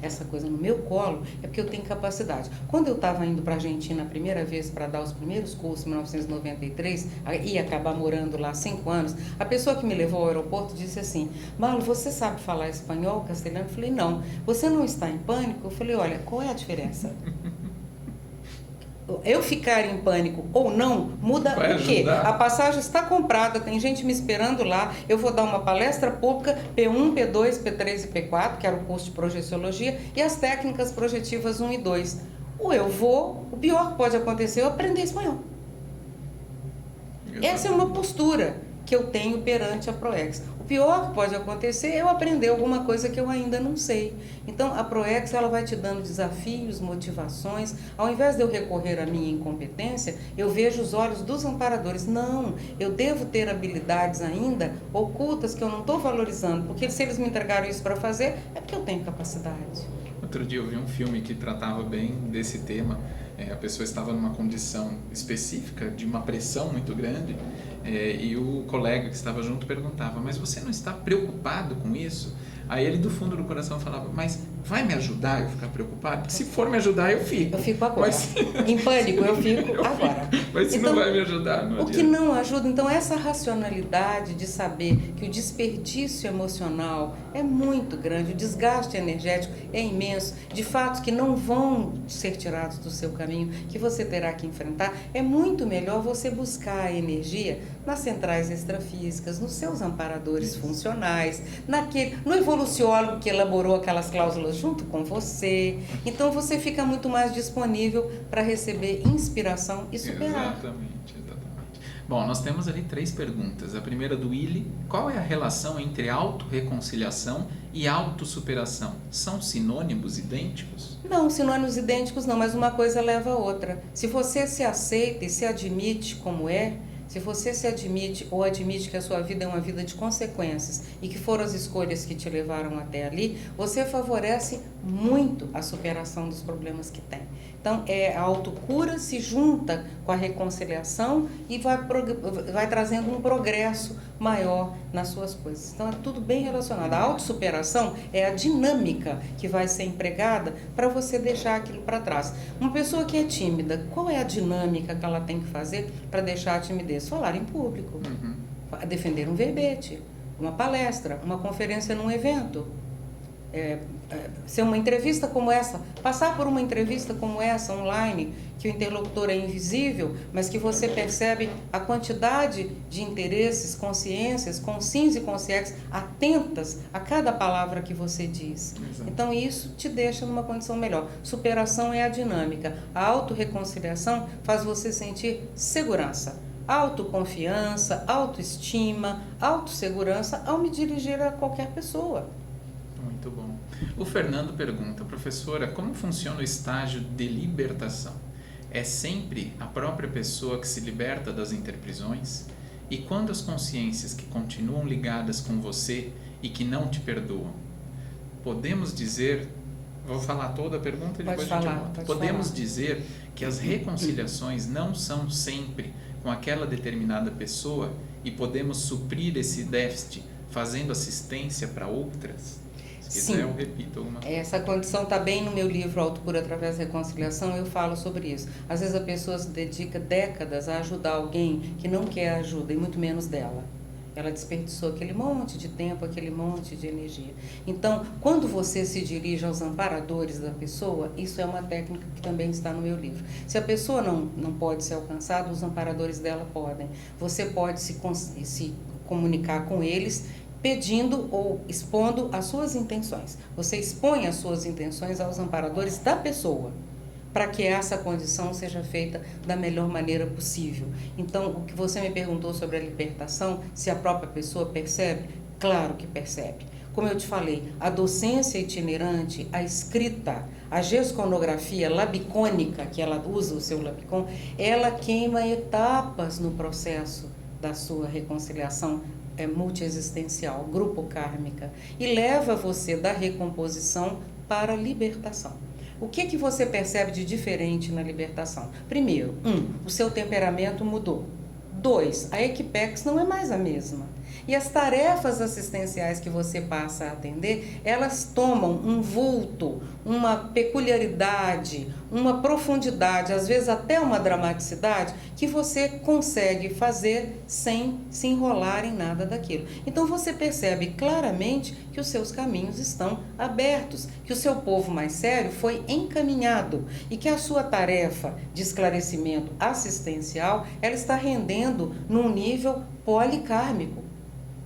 essa coisa no meu colo, é porque eu tenho capacidade. Quando eu estava indo para a Argentina a primeira vez para dar os primeiros cursos, em 1993, ia acabar morando lá 5 anos, a pessoa que me levou ao aeroporto disse assim, Marlo, você sabe falar espanhol, castelhano? Eu falei, não. Você não está em pânico? Eu falei, olha, qual é a diferença? Eu ficar em pânico ou não, muda o quê? A passagem está comprada, tem gente me esperando lá, eu vou dar uma palestra pública, P1, P2, P3 e P4, que era o curso de projeciologia, e as técnicas projetivas 1 e 2. Ou eu vou, o pior que pode acontecer é eu aprender espanhol. Essa é uma postura que eu tenho perante a Proex. O pior que pode acontecer é eu aprender alguma coisa que eu ainda não sei. Então, a Proex ela vai te dando desafios, motivações. Ao invés de eu recorrer à minha incompetência, eu vejo os olhos dos amparadores. Não, eu devo ter habilidades ainda ocultas que eu não estou valorizando, porque se eles me entregaram isso para fazer, é porque eu tenho capacidade. Outro dia eu vi um filme que tratava bem desse tema. A pessoa estava numa condição específica, de uma pressão muito grande, e o colega que estava junto perguntava, mas você não está preocupado com isso? Aí ele do fundo do coração falava, mas vai me ajudar eu ficar preocupado? Porque se for me ajudar, eu fico. Eu fico agora. Mas... Em pânico, eu fico agora. Mas se então, não vai me ajudar, não o que não ajuda, então, essa racionalidade de saber que o desperdício emocional é muito grande, o desgaste energético é imenso, de fatos que não vão ser tirados do seu caminho, que você terá que enfrentar, é muito melhor você buscar a energia nas centrais extrafísicas, nos seus amparadores funcionais, no evoluciólogo que elaborou aquelas cláusulas junto com você. Então você fica muito mais disponível para receber inspiração e superar. Exatamente. Bom, nós temos ali 3 perguntas. A primeira do Willy: qual é a relação entre autorreconciliação e autossuperação? São sinônimos idênticos? Não, sinônimos idênticos não, mas uma coisa leva a outra. Se você se aceita e se admite como é, se você se admite ou admite que a sua vida é uma vida de consequências e que foram as escolhas que te levaram até ali, você favorece muito a superação dos problemas que tem. Então, a autocura se junta com a reconciliação e vai trazendo um progresso maior nas suas coisas. Então, é tudo bem relacionado. A autossuperação é a dinâmica que vai ser empregada para você deixar aquilo para trás. Uma pessoa que é tímida, qual é a dinâmica que ela tem que fazer para deixar a timidez? Falar em público, defender um verbete, uma palestra, uma conferência num evento. Ser uma entrevista como essa, passar por uma entrevista como essa online, que o interlocutor é invisível, mas que você percebe a quantidade de interesses, consciências, consciências e consciências atentas a cada palavra que você diz. Exato. Então isso te deixa numa condição melhor. Superação é a dinâmica. A autorreconciliação faz você sentir segurança, autoconfiança, autoestima, autossegurança ao me dirigir a qualquer pessoa. Muito bom. O Fernando pergunta: professora, como funciona o estágio de libertação? É sempre a própria pessoa que se liberta das interprisões? E quando as consciências que continuam ligadas com você e que não te perdoam? Podemos dizer... Vou falar toda a pergunta e depois a gente volta. Podemos dizer que as reconciliações não são sempre com aquela determinada pessoa e podemos suprir esse déficit fazendo assistência para outras? Se quiser, eu repito alguma coisa. Essa condição está bem no meu livro Autocura através da Reconciliação, eu falo sobre isso. Às vezes a pessoa se dedica décadas a ajudar alguém que não quer ajuda, e muito menos dela. Ela desperdiçou aquele monte de tempo, aquele monte de energia. Então, quando você se dirige aos amparadores da pessoa, isso é uma técnica que também está no meu livro. Se a pessoa não pode ser alcançada, os amparadores dela podem. Você pode se comunicar com eles pedindo ou expondo as suas intenções. Você expõe as suas intenções aos amparadores da pessoa, para que essa condição seja feita da melhor maneira possível. Então, o que você me perguntou sobre a libertação, se a própria pessoa percebe, claro que percebe. Como eu te falei, a docência itinerante, a escrita, a gesconografia labicônica, que ela usa o seu labicon, ela queima etapas no processo da sua reconciliação multiexistencial, grupo kármica, e leva você da recomposição para a libertação. O que você percebe de diferente na libertação? Primeiro, o seu temperamento mudou. 2, a Equipex não é mais a mesma. E as tarefas assistenciais que você passa a atender, elas tomam um vulto, uma peculiaridade, uma profundidade, às vezes até uma dramaticidade, que você consegue fazer sem se enrolar em nada daquilo. Então você percebe claramente que os seus caminhos estão abertos, que o seu povo mais sério foi encaminhado e que a sua tarefa de esclarecimento assistencial, ela está rendendo num nível policármico.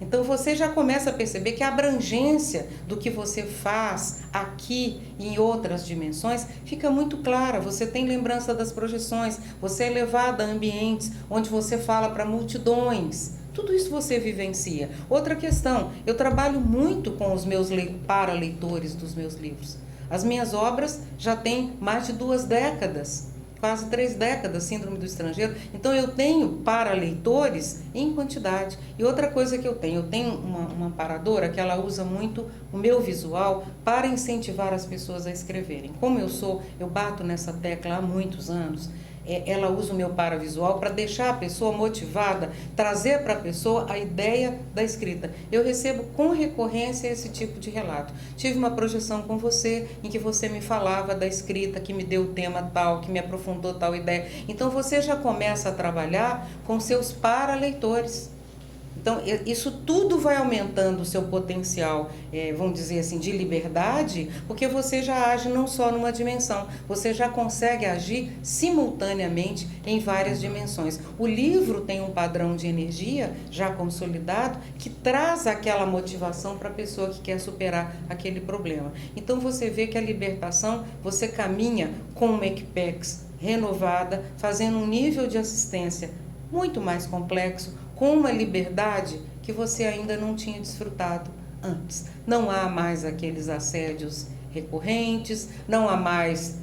Então você já começa a perceber que a abrangência do que você faz aqui e em outras dimensões fica muito clara. Você tem lembrança das projeções, você é levado a ambientes onde você fala para multidões. Tudo isso você vivencia. Outra questão, eu trabalho muito com os meus para-leitores dos meus livros. As minhas obras já têm mais de 2 décadas. Quase 3 décadas, Síndrome do Estrangeiro. Então eu tenho para leitores em quantidade. E outra coisa que eu tenho uma amparadora que ela usa muito o meu visual para incentivar as pessoas a escreverem. Como eu bato nessa tecla há muitos anos, ela usa o meu paravisual para deixar a pessoa motivada, trazer para a pessoa a ideia da escrita. Eu recebo com recorrência esse tipo de relato. Tive uma projeção com você em que você me falava da escrita, que me deu o tema tal, que me aprofundou tal ideia. Então você já começa a trabalhar com seus paraleitores. Então, isso tudo vai aumentando o seu potencial, vamos dizer assim, de liberdade, porque você já age não só numa dimensão, você já consegue agir simultaneamente em várias dimensões. O livro tem um padrão de energia já consolidado que traz aquela motivação para a pessoa que quer superar aquele problema. Então, você vê que a libertação, você caminha com uma Equipex renovada, fazendo um nível de assistência muito mais complexo, com uma liberdade que você ainda não tinha desfrutado antes. Não há mais aqueles assédios recorrentes, não há mais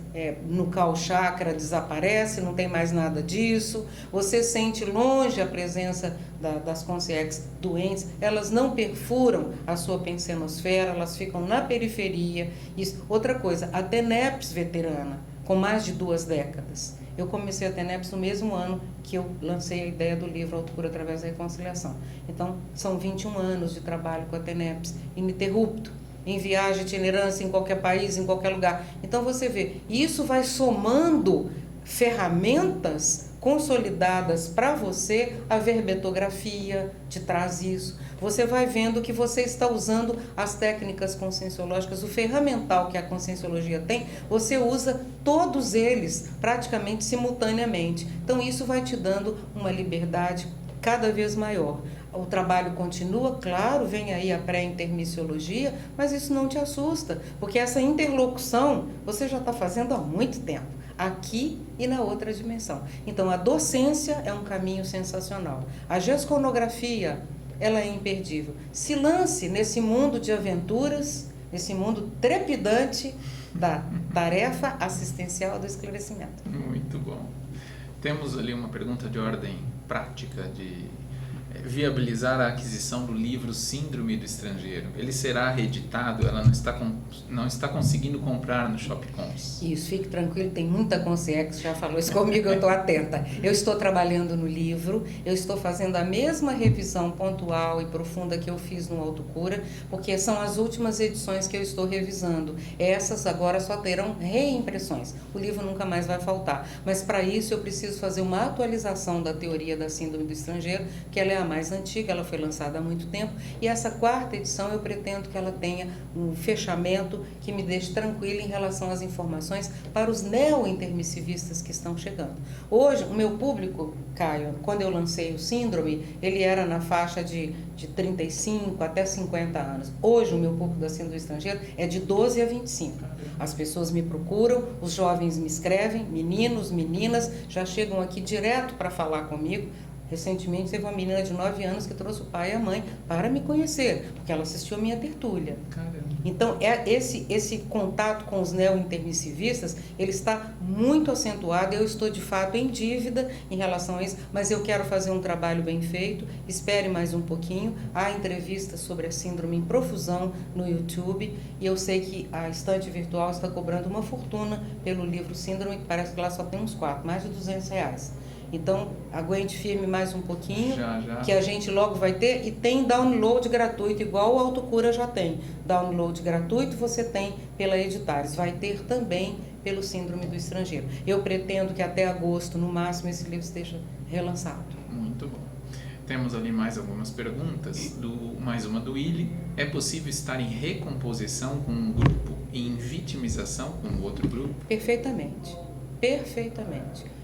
no Kau Chakra desaparece, não tem mais nada disso. Você sente longe a presença das consciências doentes, elas não perfuram a sua pensenosfera, elas ficam na periferia. Isso. Outra coisa, a TENEPS veterana, com mais de 2 décadas. Eu comecei a TENEPS no mesmo ano que eu lancei a ideia do livro Autocura através da Reconciliação. Então, são 21 anos de trabalho com a TENEPS, ininterrupto, em viagem, itinerância, em qualquer país, em qualquer lugar. Então, você vê, isso vai somando ferramentas consolidadas para você. A verbetografia te traz isso. Você vai vendo que você está usando as técnicas conscienciológicas, o ferramental que a conscienciologia tem, você usa todos eles praticamente simultaneamente. Então isso vai te dando uma liberdade cada vez maior. O trabalho continua, claro, vem aí a pré-intermissiologia, mas isso não te assusta, porque essa interlocução você já está fazendo há muito tempo, aqui e na outra dimensão. Então a docência é um caminho sensacional. A gesconografia, ela é imperdível. Se lance nesse mundo de aventuras, nesse mundo trepidante da tarefa assistencial do esclarecimento. Muito bom. Temos ali uma pergunta de ordem prática, de viabilizar a aquisição do livro Síndrome do Estrangeiro. Ele será reeditado? Ela não está conseguindo comprar no Shopcons. Isso, fique tranquilo, tem muita consciência, já falou isso comigo, eu estou atenta. Eu estou trabalhando no livro, eu estou fazendo a mesma revisão pontual e profunda que eu fiz no Autocura, porque são as últimas edições que eu estou revisando. Essas agora só terão reimpressões, o livro nunca mais vai faltar. Mas para isso eu preciso fazer uma atualização da teoria da Síndrome do Estrangeiro, que ela é a mais antiga, ela foi lançada há muito tempo, e essa 4ª edição eu pretendo que ela tenha um fechamento que me deixe tranquila em relação às informações para os neo-intermissivistas que estão chegando. Hoje, o meu público, Caio, quando eu lancei o Síndrome, ele era na faixa de 35 até 50 anos. Hoje, o meu público da Síndrome do Estrangeiro é de 12 a 25. As pessoas me procuram, os jovens me escrevem, meninos, meninas, já chegam aqui direto para falar comigo. Recentemente teve uma menina de 9 anos que trouxe o pai e a mãe para me conhecer, porque ela assistiu a minha tertúlia. Caramba. Então, esse contato com os neo-intermissivistas, ele está muito acentuado. Eu estou, de fato, em dívida em relação a isso, mas eu quero fazer um trabalho bem feito. Espere mais um pouquinho. Há entrevistas sobre a síndrome em profusão no YouTube, e eu sei que a estante virtual está cobrando uma fortuna pelo livro Síndrome, que parece que lá só tem uns 4, mais de R$200. Então, aguente firme mais um pouquinho, já. Que a gente logo vai ter, e tem download gratuito, igual o Autocura já tem. Download gratuito você tem pela Editares, vai ter também pelo Síndrome do Estrangeiro. Eu pretendo que até agosto, no máximo, esse livro esteja relançado. Muito bom. Temos ali mais algumas perguntas, mais uma do Willi. É possível estar em recomposição com um grupo e em vitimização com o outro grupo? Perfeitamente, perfeitamente.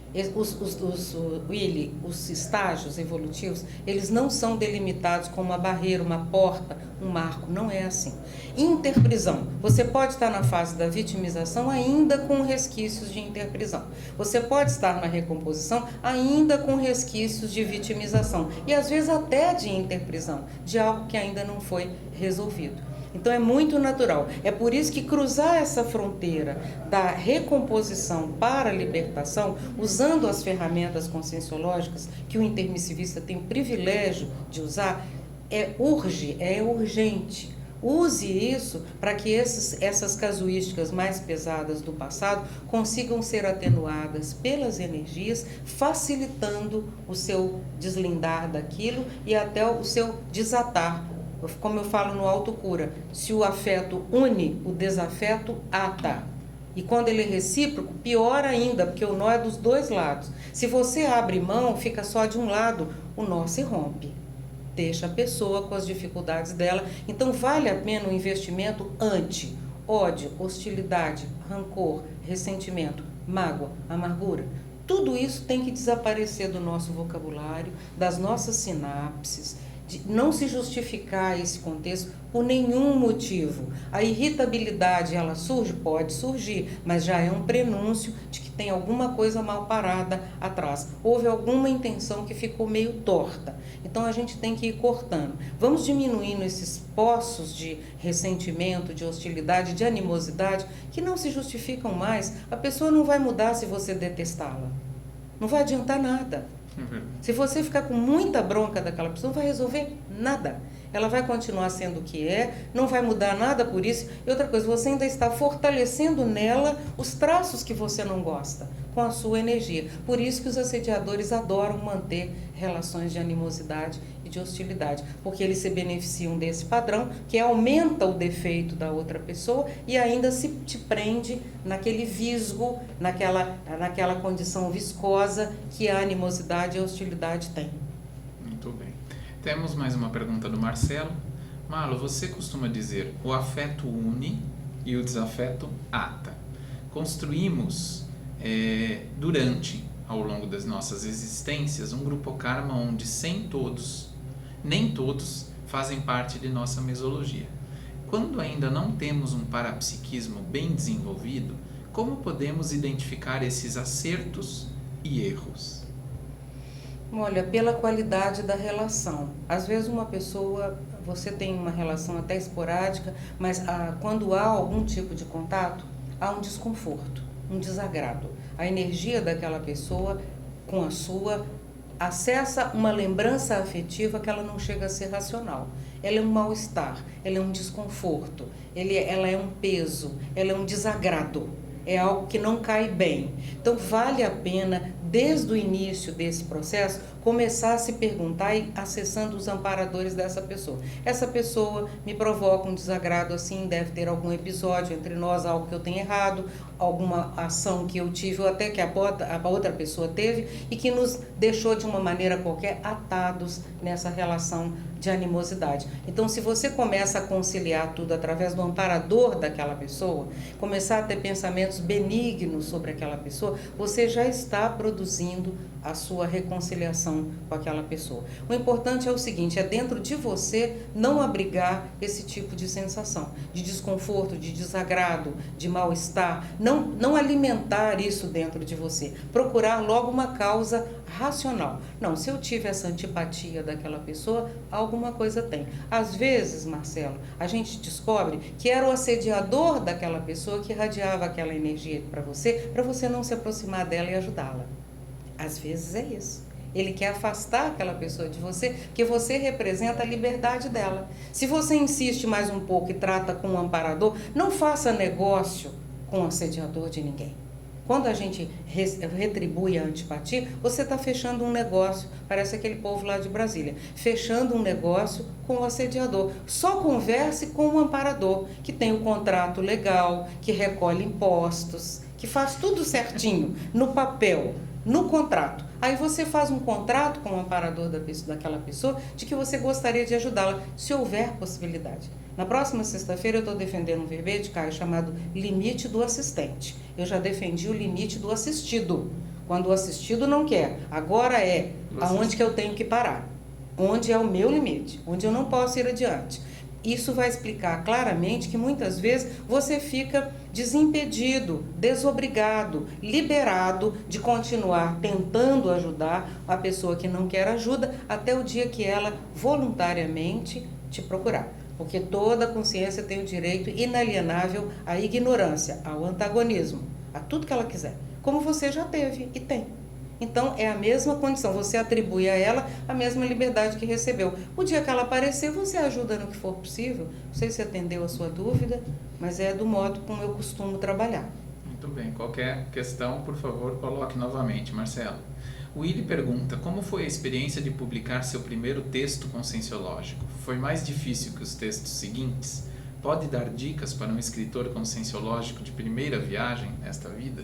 Willi, os estágios evolutivos, eles não são delimitados como uma barreira, uma porta, um marco, não é assim. Interprisão, você pode estar na fase da vitimização ainda com resquícios de interprisão. Você pode estar na recomposição ainda com resquícios de vitimização e às vezes até de interprisão, de algo que ainda não foi resolvido. Então é muito natural. É por isso que cruzar essa fronteira da recomposição para a libertação, usando as ferramentas conscienciológicas que o intermissivista tem o privilégio de usar, é urgente. Use isso para que essas casuísticas mais pesadas do passado consigam ser atenuadas pelas energias, facilitando o seu deslindar daquilo e até o seu desatar. Como eu falo no autocura, se o afeto une, o desafeto ata. E quando ele é recíproco, pior ainda, porque o nó é dos dois lados. Se você abre mão, fica só de um lado, o nó se rompe. Deixa a pessoa com as dificuldades dela. Então vale a pena um investimento ante ódio, hostilidade, rancor, ressentimento, mágoa, amargura. Tudo isso tem que desaparecer do nosso vocabulário, das nossas sinapses. Não se justificar esse contexto por nenhum motivo. A irritabilidade, ela surge? Pode surgir, mas já é um prenúncio de que tem alguma coisa mal parada atrás. Houve alguma intenção que ficou meio torta. Então a gente tem que ir cortando. Vamos diminuindo esses poços de ressentimento, de hostilidade, de animosidade, que não se justificam mais. A pessoa não vai mudar se você detestá-la. Não vai adiantar nada. Se você ficar com muita bronca daquela pessoa, não vai resolver nada. Ela vai continuar sendo o que é, não vai mudar nada por isso. E outra coisa, você ainda está fortalecendo nela os traços que você não gosta, com a sua energia. Por isso que os assediadores adoram manter relações de animosidade e de hostilidade, porque eles se beneficiam desse padrão, que aumenta o defeito da outra pessoa e ainda se te prende naquele visgo, naquela condição viscosa que a animosidade e a hostilidade têm. Muito bem. Temos mais uma pergunta do Marcelo. Marlo, você costuma dizer o afeto une e o desafeto ata. Construímos ao longo das nossas existências, um grupo karma onde nem todos fazem parte de nossa mesologia. Quando ainda não temos um parapsiquismo bem desenvolvido, como podemos identificar esses acertos e erros? Olha, pela qualidade da relação. Às vezes uma pessoa, você tem uma relação até esporádica, mas quando há algum tipo de contato, há um desconforto, um desagrado. A energia daquela pessoa com a sua acessa uma lembrança afetiva que ela não chega a ser racional. Ela é um mal-estar, ela é um desconforto, ela é um peso, ela é um desagrado. É algo que não cai bem. Então vale a pena, desde o início desse processo, começar a se perguntar e acessando os amparadores dessa pessoa. Essa pessoa me provoca um desagrado assim, deve ter algum episódio entre nós, algo que eu tenha errado, alguma ação que eu tive ou até que a outra pessoa teve e que nos deixou de uma maneira qualquer atados nessa relação de animosidade. Então, se você começa a conciliar tudo através do amparador daquela pessoa, começar a ter pensamentos benignos sobre aquela pessoa, você já está produzindo a sua reconciliação com aquela pessoa. O importante é o seguinte, é dentro de você não abrigar esse tipo de sensação, de desconforto, de desagrado, de mal-estar, não alimentar isso dentro de você, procurar logo uma causa racional. Não, se eu tive essa antipatia daquela pessoa, alguma coisa tem. Às vezes, Marcelo, a gente descobre que era o assediador daquela pessoa que irradiava aquela energia para você não se aproximar dela e ajudá-la. Às vezes é isso. Ele quer afastar aquela pessoa de você, porque você representa a liberdade dela. Se você insiste mais um pouco e trata com um amparador, não faça negócio com o assediador de ninguém. Quando a gente retribui a antipatia, você está fechando um negócio, parece aquele povo lá de Brasília, fechando um negócio com o assediador. Só converse com o amparador, que tem o contrato legal, que recolhe impostos, que faz tudo certinho, no papel, no contrato. Aí você faz um contrato com o amparador daquela pessoa de que você gostaria de ajudá-la, se houver possibilidade. Na próxima sexta-feira eu estou defendendo um verbete, Caio, chamado limite do assistente. Eu já defendi o limite do assistido. Quando o assistido não quer, agora é aonde que eu tenho que parar. Onde é o meu limite, onde eu não posso ir adiante. Isso vai explicar claramente que muitas vezes você fica desimpedido, desobrigado, liberado de continuar tentando ajudar a pessoa que não quer ajuda até o dia que ela voluntariamente te procurar. Porque toda consciência tem o direito inalienável à ignorância, ao antagonismo, a tudo que ela quiser, como você já teve e tem. Então, é a mesma condição, você atribui a ela a mesma liberdade que recebeu. O dia que ela aparecer, você ajuda no que for possível. Não sei se atendeu a sua dúvida, mas é do modo como eu costumo trabalhar. Muito bem. Qualquer questão, por favor, coloque novamente, Marcelo. O Willi pergunta, como foi a experiência de publicar seu primeiro texto conscienciológico? Foi mais difícil que os textos seguintes? Pode dar dicas para um escritor conscienciológico de primeira viagem nesta vida?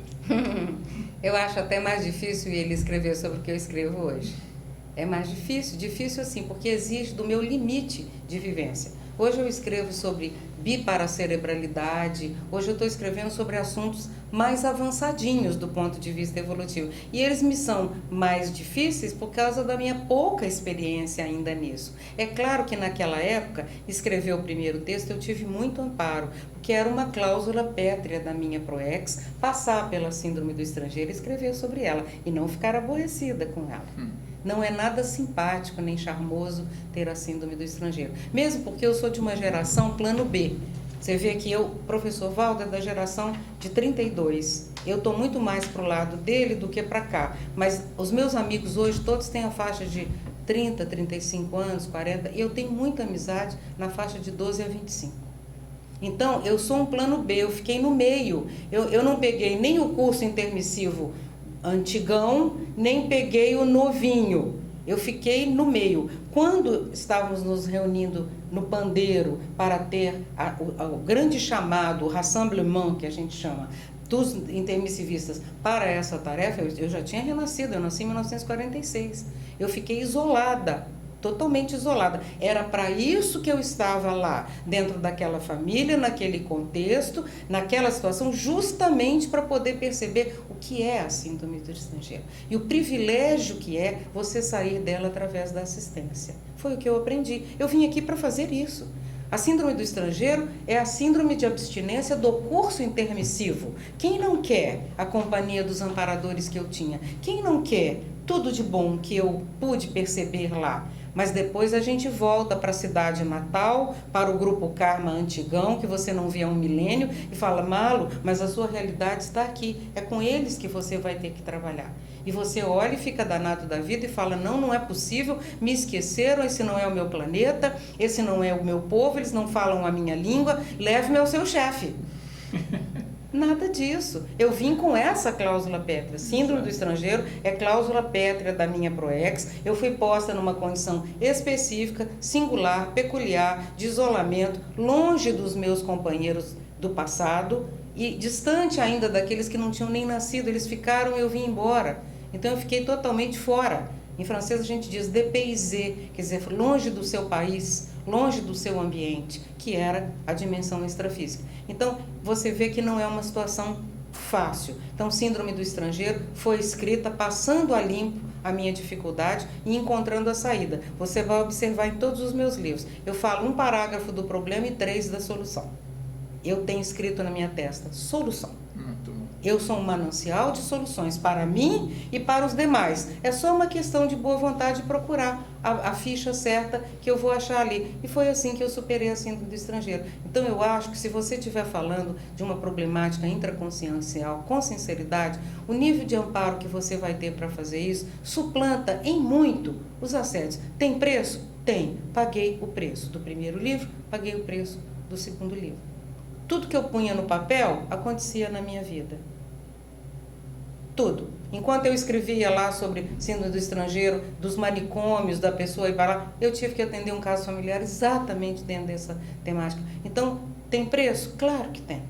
Eu acho até mais difícil ele escrever sobre o que eu escrevo hoje. É mais difícil assim, porque exige do meu limite de vivência. Hoje eu escrevo sobre biparacerebralidade, hoje eu estou escrevendo sobre assuntos mais avançadinhos do ponto de vista evolutivo. E eles me são mais difíceis por causa da minha pouca experiência ainda nisso. É claro que naquela época, escrever o primeiro texto, eu tive muito amparo, porque era uma cláusula pétrea da minha PROEX, passar pela síndrome do estrangeiro e escrever sobre ela, e não ficar aborrecida com ela. Não é nada simpático nem charmoso ter a síndrome do estrangeiro. Mesmo porque eu sou de uma geração plano B. Você vê que eu, professor Valdo, é da geração de 32. Eu estou muito mais para o lado dele do que para cá. Mas os meus amigos hoje, todos têm a faixa de 30, 35 anos, 40. E eu tenho muita amizade na faixa de 12 a 25. Então, eu sou um plano B, eu fiquei no meio. Eu não peguei nem o curso intermissivo antigão, nem peguei o novinho. Eu fiquei no meio. Quando estávamos nos reunindo no Pandeiro para ter o grande chamado, o rassemblement, que a gente chama, dos intermissivistas para essa tarefa, eu já tinha renascido, eu nasci em 1946. Eu fiquei isolada, totalmente isolada. Era para isso que eu estava lá, dentro daquela família, naquele contexto, naquela situação, justamente para poder perceber o que é a síndrome do estrangeiro. E o privilégio que é você sair dela através da assistência. Foi o que eu aprendi. Eu vim aqui para fazer isso. A síndrome do estrangeiro é a síndrome de abstinência do curso intermissivo. Quem não quer a companhia dos amparadores que eu tinha? Quem não quer tudo de bom que eu pude perceber lá? Mas depois a gente volta para a cidade natal, para o grupo Karma antigão, que você não via há um milênio, e fala, Malo, mas a sua realidade está aqui, é com eles que você vai ter que trabalhar. E você olha e fica danado da vida e fala, não é possível, me esqueceram, esse não é o meu planeta, esse não é o meu povo, eles não falam a minha língua, leve-me ao seu chefe. Nada disso. Eu vim com essa cláusula pétrea. Síndrome do estrangeiro é cláusula pétrea da minha PROEX. Eu fui posta numa condição específica, singular, peculiar, de isolamento, longe dos meus companheiros do passado e distante ainda daqueles que não tinham nem nascido. Eles ficaram e eu vim embora. Então eu fiquei totalmente fora. Em francês a gente diz dépaysé, quer dizer, longe do seu país, longe do seu ambiente, que era a dimensão extrafísica. Então, você vê que não é uma situação fácil. Então, Síndrome do Estrangeiro foi escrita passando a limpo a minha dificuldade e encontrando a saída. Você vai observar em todos os meus livros. Eu falo um parágrafo do problema e 3 da solução. Eu tenho escrito na minha testa, solução. Eu sou um manancial de soluções para mim e para os demais. É só uma questão de boa vontade de procurar a ficha certa que eu vou achar ali. E foi assim que eu superei a síndrome do estrangeiro. Então eu acho que se você estiver falando de uma problemática intraconsciencial com sinceridade, o nível de amparo que você vai ter para fazer isso suplanta em muito os assédios. Tem preço? Tem. Paguei o preço do primeiro livro, paguei o preço do segundo livro. Tudo que eu punha no papel acontecia na minha vida. Tudo. Enquanto eu escrevia lá sobre síndrome do estrangeiro, dos manicômios, da pessoa ir para lá, eu tive que atender um caso familiar exatamente dentro dessa temática. Então, tem preço? Claro que tem.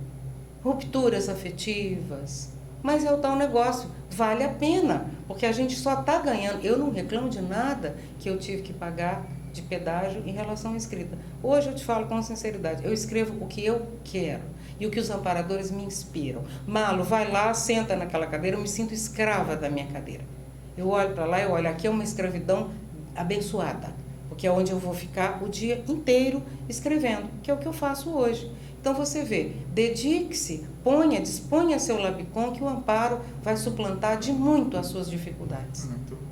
Rupturas afetivas. Mas é o tal negócio. Vale a pena, porque a gente só está ganhando. Eu não reclamo de nada que eu tive que pagar de pedágio em relação à escrita. Hoje eu te falo com sinceridade, eu escrevo o que eu quero e o que os amparadores me inspiram. Malo, vai lá, senta naquela cadeira, eu me sinto escrava da minha cadeira. Eu olho para lá, eu olho, aqui é uma escravidão abençoada, porque é onde eu vou ficar o dia inteiro escrevendo, que é o que eu faço hoje. Então você vê, dedique-se, disponha seu labicon, que o amparo vai suplantar de muito as suas dificuldades. Muito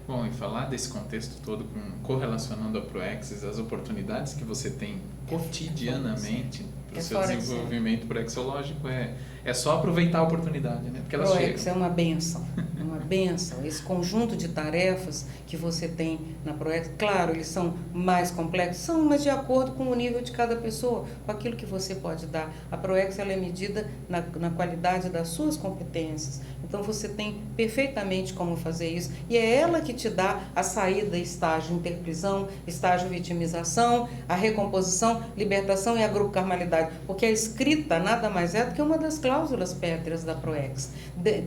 bom, e falar desse contexto todo, correlacionando a PROEXes, as oportunidades que você tem cotidianamente, para o seu desenvolvimento prexológico é só aproveitar a oportunidade, né? Porque elas Proex chegam. é uma bênção, é uma bênção. Esse conjunto de tarefas que você tem na Proex, claro, eles são mais complexos, são, mas de acordo com o nível de cada pessoa, com aquilo que você pode dar. A Proex ela é medida na qualidade das suas competências. Então você tem perfeitamente como fazer isso e é ela que te dá a saída, estágio interprisão, estágio vitimização, a recomposição, libertação e a grupo carmalidade, porque a escrita nada mais é do que uma das cláusulas pétreas da Proex.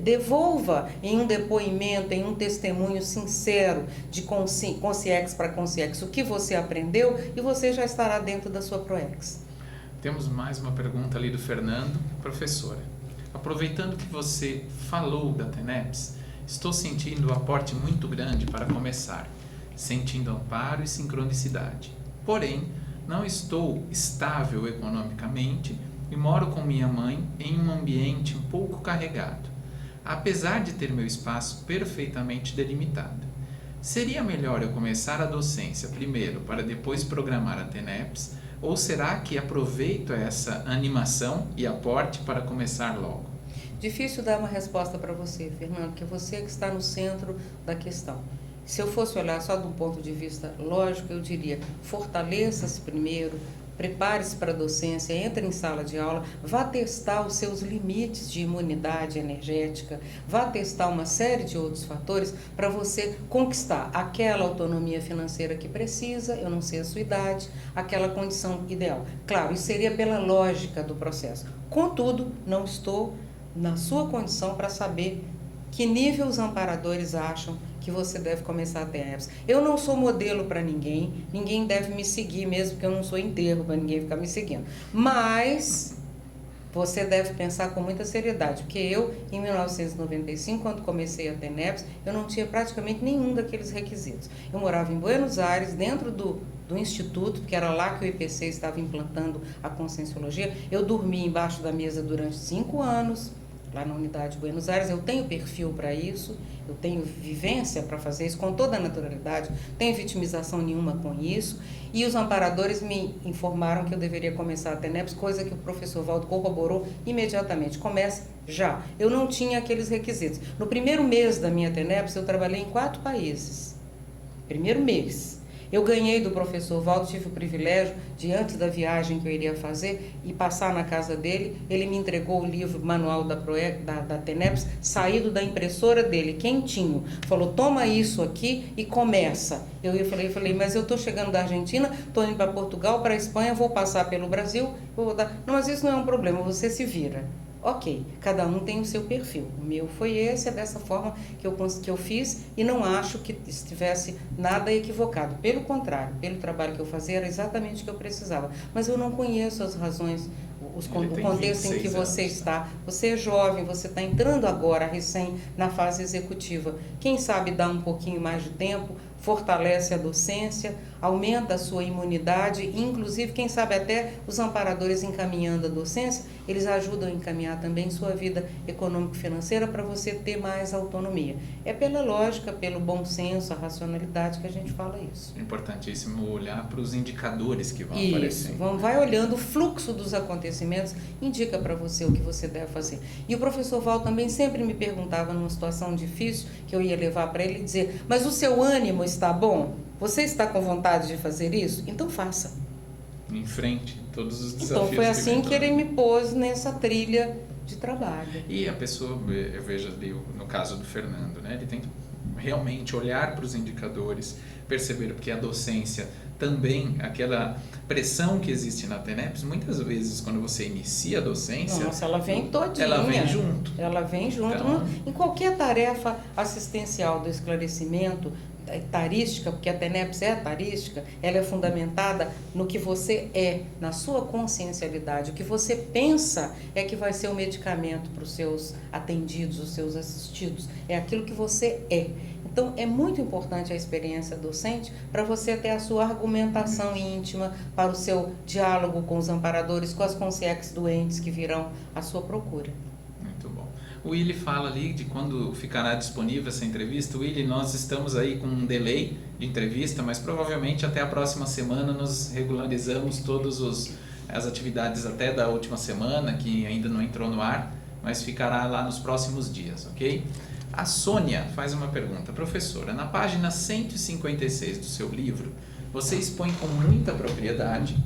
Devolva em um depoimento, em um testemunho sincero de consciex para consciex o que você aprendeu e você já estará dentro da sua Proex. Temos mais uma pergunta ali do Fernando. Professora, aproveitando que você falou da TENEPS, estou sentindo um aporte muito grande para começar, sentindo amparo e sincronicidade. Porém, não estou estável economicamente e moro com minha mãe em um ambiente um pouco carregado, apesar de ter meu espaço perfeitamente delimitado. Seria melhor eu começar a docência primeiro para depois programar a TENEPS, ou será que aproveito essa animação e aporte para começar logo? Difícil dar uma resposta para você, Fernando, porque você que está no centro da questão. Se eu fosse olhar só de um ponto de vista lógico, eu diria, fortaleça-se primeiro, prepare-se para a docência, entre em sala de aula, vá testar os seus limites de imunidade energética, vá testar uma série de outros fatores para você conquistar aquela autonomia financeira que precisa, eu não sei a sua idade, aquela condição ideal. Claro, isso seria pela lógica do processo. Contudo, não estou na sua condição para saber que nível os amparadores acham que você deve começar a TENEPS. Eu não sou modelo para ninguém, ninguém deve me seguir, mesmo porque eu não sou enterro para ninguém ficar me seguindo. Mas você deve pensar com muita seriedade, porque eu, em 1995, quando comecei a TENEPS, eu não tinha praticamente nenhum daqueles requisitos. Eu morava em Buenos Aires, dentro do instituto, porque era lá que o IPC estava implantando a Conscienciologia. Eu dormi embaixo da mesa durante 5 anos, lá na unidade de Buenos Aires. Eu tenho perfil para isso, eu tenho vivência para fazer isso com toda a naturalidade, tenho vitimização nenhuma com isso, e os amparadores me informaram que eu deveria começar a TENEPS, coisa que o professor Valdo corroborou imediatamente. Comece já. Eu não tinha aqueles requisitos. No primeiro mês da minha TENEPS, eu trabalhei em 4 países. Primeiro mês. Eu ganhei do professor Valdo, tive o privilégio de, antes da viagem que eu iria fazer, e passar na casa dele. Ele me entregou o livro, manual da TENEPS, saído da impressora dele, quentinho. Falou, toma isso aqui e começa. Eu falei, mas eu estou chegando da Argentina, estou indo para Portugal, para a Espanha, vou passar pelo Brasil, vou dar... Não, mas isso não é um problema, você se vira. Ok, cada um tem o seu perfil. O meu foi esse, é dessa forma que eu fiz, e não acho que estivesse nada equivocado. Pelo contrário, pelo trabalho que eu fazia, era exatamente o que eu precisava. Mas eu não conheço as razões, o contexto em que você está. Você é jovem, você está entrando agora, recém, na fase executiva. Quem sabe dar um pouquinho mais de tempo, fortalece a docência, aumenta a sua imunidade, inclusive, quem sabe até os amparadores encaminhando a docência, eles ajudam a encaminhar também sua vida econômico-financeira para você ter mais autonomia. É pela lógica, pelo bom senso, a racionalidade que a gente fala isso. É importantíssimo olhar para os indicadores que vão aparecendo. Isso, vai olhando o fluxo dos acontecimentos, indica para você o que você deve fazer. E o professor Val também sempre me perguntava, numa situação difícil, que eu ia levar para ele, dizer, mas o seu ânimo está bom? Você está com vontade de fazer isso? Então faça. Em frente, todos os desafios. Então foi assim que ele me pôs nessa trilha de trabalho. E a pessoa, eu vejo ali no caso do Fernando, né? Ele tem que realmente olhar para os indicadores, perceber, porque a docência também, aquela pressão que existe na TENEPS, muitas vezes quando você inicia a docência... Nossa, ela vem todinha. Ela vem junto. Ela vem junto. Então, em qualquer tarefa assistencial do esclarecimento, tarística, porque a TENEPS é tarística, ela é fundamentada no que você é, na sua consciencialidade. O que você pensa é que vai ser o medicamento para os seus atendidos, os seus assistidos. É aquilo que você é. Então, é muito importante a experiência docente para você ter a sua argumentação íntima, para o seu diálogo com os amparadores, com as consciex doentes que virão à sua procura. Muito bom. O Willy fala ali de quando ficará disponível essa entrevista. Willy, nós estamos aí com um delay de entrevista, mas provavelmente até a próxima semana nós regularizamos todos os as atividades até da última semana, que ainda não entrou no ar, mas ficará lá nos próximos dias, ok? A Sônia faz uma pergunta. Professora, na página 156 do seu livro, você expõe com muita propriedade: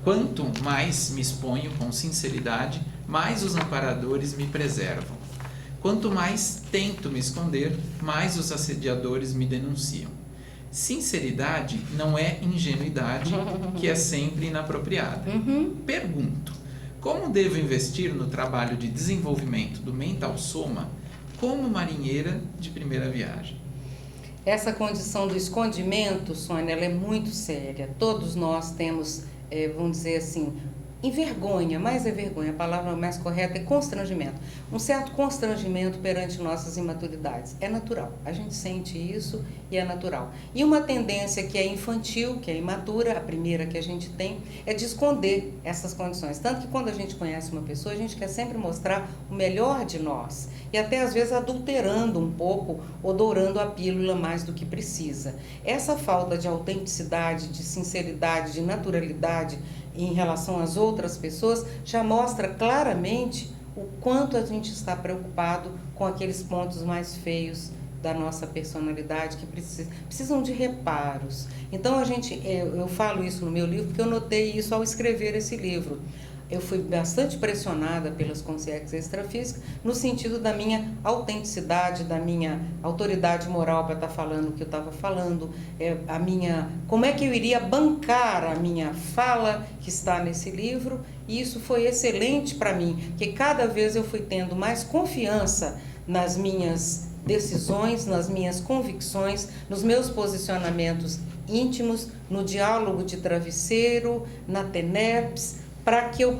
quanto mais me exponho com sinceridade, mais os amparadores me preservam. Quanto mais tento me esconder, mais os assediadores me denunciam. Sinceridade não é ingenuidade, que é sempre inapropriada. Pergunto, como devo investir no trabalho de desenvolvimento do Mental Soma como marinheira de primeira viagem? Essa condição do escondimento, Sônia, ela é muito séria. Todos nós temos, vamos dizer assim, envergonha, mais é vergonha, a palavra mais correta é constrangimento. Um certo constrangimento perante nossas imaturidades. É natural, a gente sente isso e é natural. E uma tendência que é infantil, que é imatura, a primeira que a gente tem, é de esconder essas condições. Tanto que quando a gente conhece uma pessoa, a gente quer sempre mostrar o melhor de nós. E até às vezes adulterando um pouco, ou dourando a pílula mais do que precisa. Essa falta de autenticidade, de sinceridade, de naturalidade em relação às outras pessoas, já mostra claramente o quanto a gente está preocupado com aqueles pontos mais feios da nossa personalidade, que precisam de reparos. Então, eu falo isso no meu livro, porque eu notei isso ao escrever esse livro. Eu fui bastante pressionada pelas consciências extrafísicas no sentido da minha autenticidade, da minha autoridade moral para estar falando o que eu estava falando, como é que eu iria bancar a minha fala que está nesse livro, e isso foi excelente para mim, porque cada vez eu fui tendo mais confiança nas minhas decisões, nas minhas convicções, nos meus posicionamentos íntimos, no diálogo de travesseiro, na TENEPS, para que eu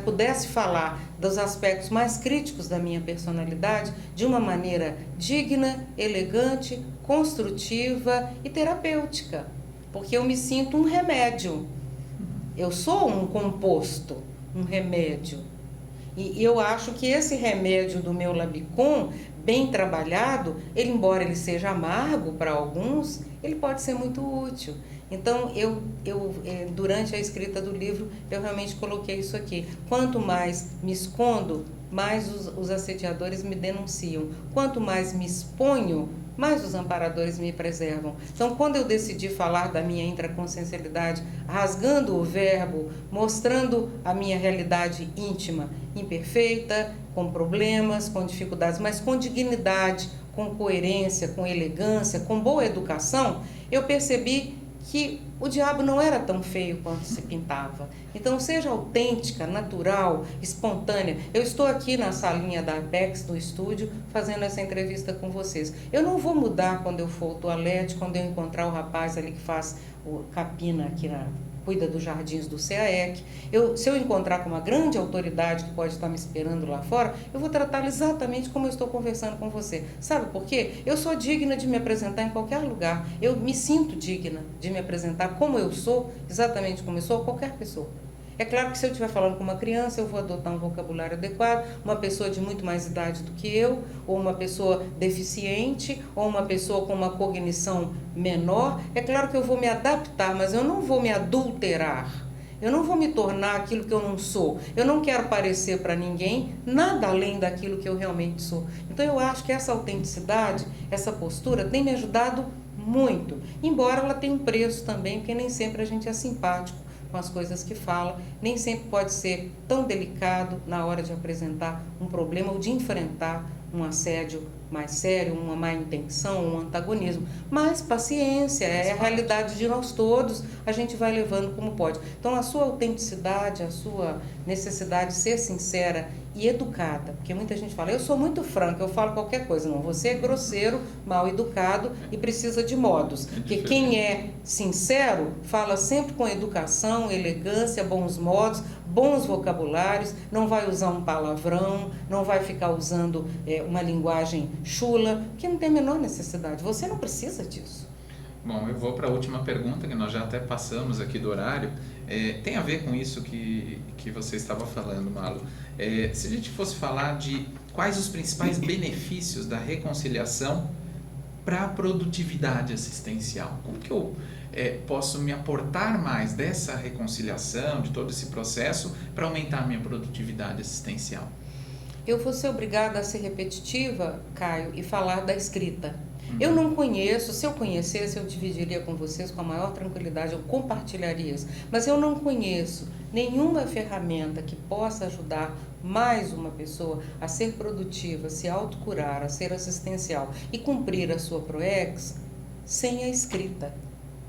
pudesse falar dos aspectos mais críticos da minha personalidade de uma maneira digna, elegante, construtiva e terapêutica. Porque eu me sinto um remédio. Eu sou um composto, um remédio. E eu acho que esse remédio do meu Labicon, bem trabalhado, embora ele seja amargo para alguns, ele pode ser muito útil. Então, durante a escrita do livro, eu realmente coloquei isso aqui. Quanto mais me escondo, mais os assediadores me denunciam. Quanto mais me exponho, mais os amparadores me preservam. Então, quando eu decidi falar da minha intraconsciencialidade, rasgando o verbo, mostrando a minha realidade íntima, imperfeita, com problemas, com dificuldades, mas com dignidade, com coerência, com elegância, com boa educação, eu percebi que o diabo não era tão feio quanto se pintava. Então, seja autêntica, natural, espontânea. Eu estou aqui na salinha da Apex, no estúdio, fazendo essa entrevista com vocês. Eu não vou mudar quando eu for ao toalete, quando eu encontrar o rapaz ali que faz capina aqui cuida dos jardins do CAEC. Se eu encontrar com uma grande autoridade que pode estar me esperando lá fora, eu vou tratá-lo exatamente como eu estou conversando com você. Sabe por quê? Eu sou digna de me apresentar em qualquer lugar. Eu me sinto digna de me apresentar como eu sou, exatamente como eu sou, a qualquer pessoa. É claro que se eu estiver falando com uma criança, eu vou adotar um vocabulário adequado, uma pessoa de muito mais idade do que eu, ou uma pessoa deficiente, ou uma pessoa com uma cognição menor. É claro que eu vou me adaptar, mas eu não vou me adulterar. Eu não vou me tornar aquilo que eu não sou. Eu não quero parecer para ninguém nada além daquilo que eu realmente sou. Então eu acho que essa autenticidade, essa postura tem me ajudado muito. Embora ela tenha um preço também, porque nem sempre a gente é simpático com as coisas que fala, nem sempre pode ser tão delicado na hora de apresentar um problema ou de enfrentar um assédio mais sério, uma má intenção, um antagonismo. Mas paciência, é a realidade de nós todos, a gente vai levando como pode. Então a sua autenticidade, a sua necessidade de ser sincera e educada, porque muita gente fala, eu sou muito franca, eu falo qualquer coisa. Não, você é grosseiro, mal educado e precisa de modos. Porque quem é sincero fala sempre com educação, elegância, bons modos, bons vocabulários, não vai usar um palavrão, não vai ficar usando uma linguagem chula, que não tem a menor necessidade. Você não precisa disso. Bom, eu vou para a última pergunta, que nós já até passamos aqui do horário. Tem a ver com isso que você estava falando, Malu. Se a gente fosse falar de quais os principais benefícios da reconciliação para a produtividade assistencial? Como que eu posso me aportar mais dessa reconciliação, de todo esse processo, para aumentar a minha produtividade assistencial? Eu vou ser obrigada a ser repetitiva, Caio, e falar da escrita. Eu não conheço, se eu conhecesse, eu dividiria com vocês com a maior tranquilidade, eu compartilharia isso. Mas eu não conheço nenhuma ferramenta que possa ajudar mais uma pessoa a ser produtiva, a se autocurar, a ser assistencial e cumprir a sua PROEX sem a escrita.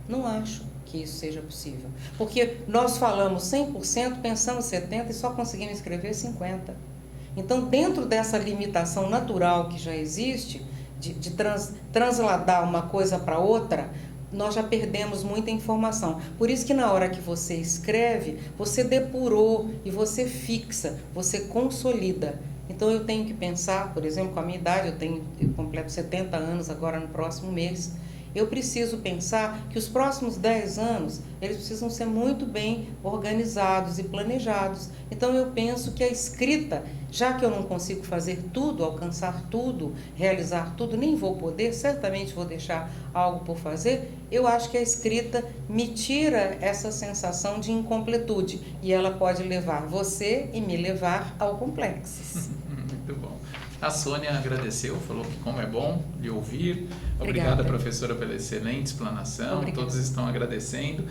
Não acho que isso seja possível. Porque nós falamos 100%, pensamos 70% e só conseguimos escrever 50%. Então, dentro dessa limitação natural que já existe, de transladar uma coisa para outra, nós já perdemos muita informação. Por isso que na hora que você escreve, você depurou e você fixa, você consolida. Então eu tenho que pensar, por exemplo, com a minha idade, eu completo 70 anos agora no próximo mês, eu preciso pensar que os próximos 10 anos, eles precisam ser muito bem organizados e planejados. Então eu penso que a escrita, já que eu não consigo fazer tudo, alcançar tudo, realizar tudo, nem vou poder, certamente vou deixar algo por fazer, eu acho que a escrita me tira essa sensação de incompletude e ela pode levar você e me levar ao complexo. Muito bom. A Sônia agradeceu, falou que como é bom lhe ouvir. Obrigada, professora, pela excelente explanação. Obrigada. Todos estão agradecendo.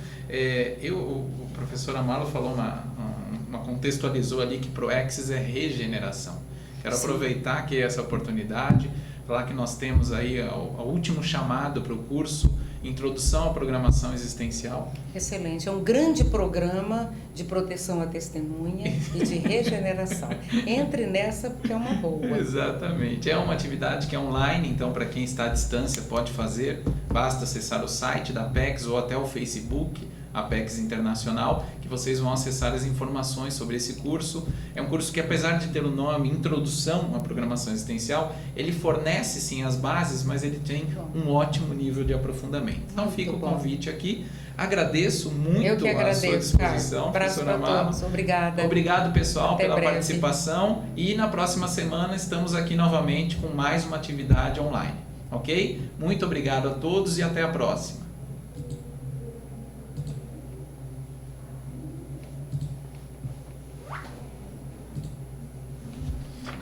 O professor Amalo falou contextualizou ali que PROEX é regeneração. Quero aproveitar aqui essa oportunidade, falar que nós temos aí o último chamado para o curso Introdução à Programação Existencial. Excelente, é um grande programa de proteção à testemunha e de regeneração. Entre nessa porque é uma boa. Exatamente, é uma atividade que é online, então para quem está à distância pode fazer, basta acessar o site da Apex ou até o Facebook, Apex Internacional, que vocês vão acessar as informações sobre esse curso. É um curso que, apesar de ter o nome Introdução à Programação Existencial, ele fornece sim as bases, mas ele tem um ótimo nível de aprofundamento. Então fica o convite aqui. Agradeço muito a sua disposição, professora Amalo. Obrigada. Obrigado, pessoal, Até pela breve. participação. E na próxima semana estamos aqui novamente com mais uma atividade online. Ok? Muito obrigado a todos e até a próxima.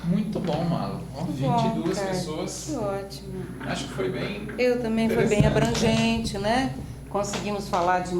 Muito bom, Malo. 22 pessoas. Que ótimo. Acho que foi bem. Eu também, foi bem abrangente, né? Conseguimos falar de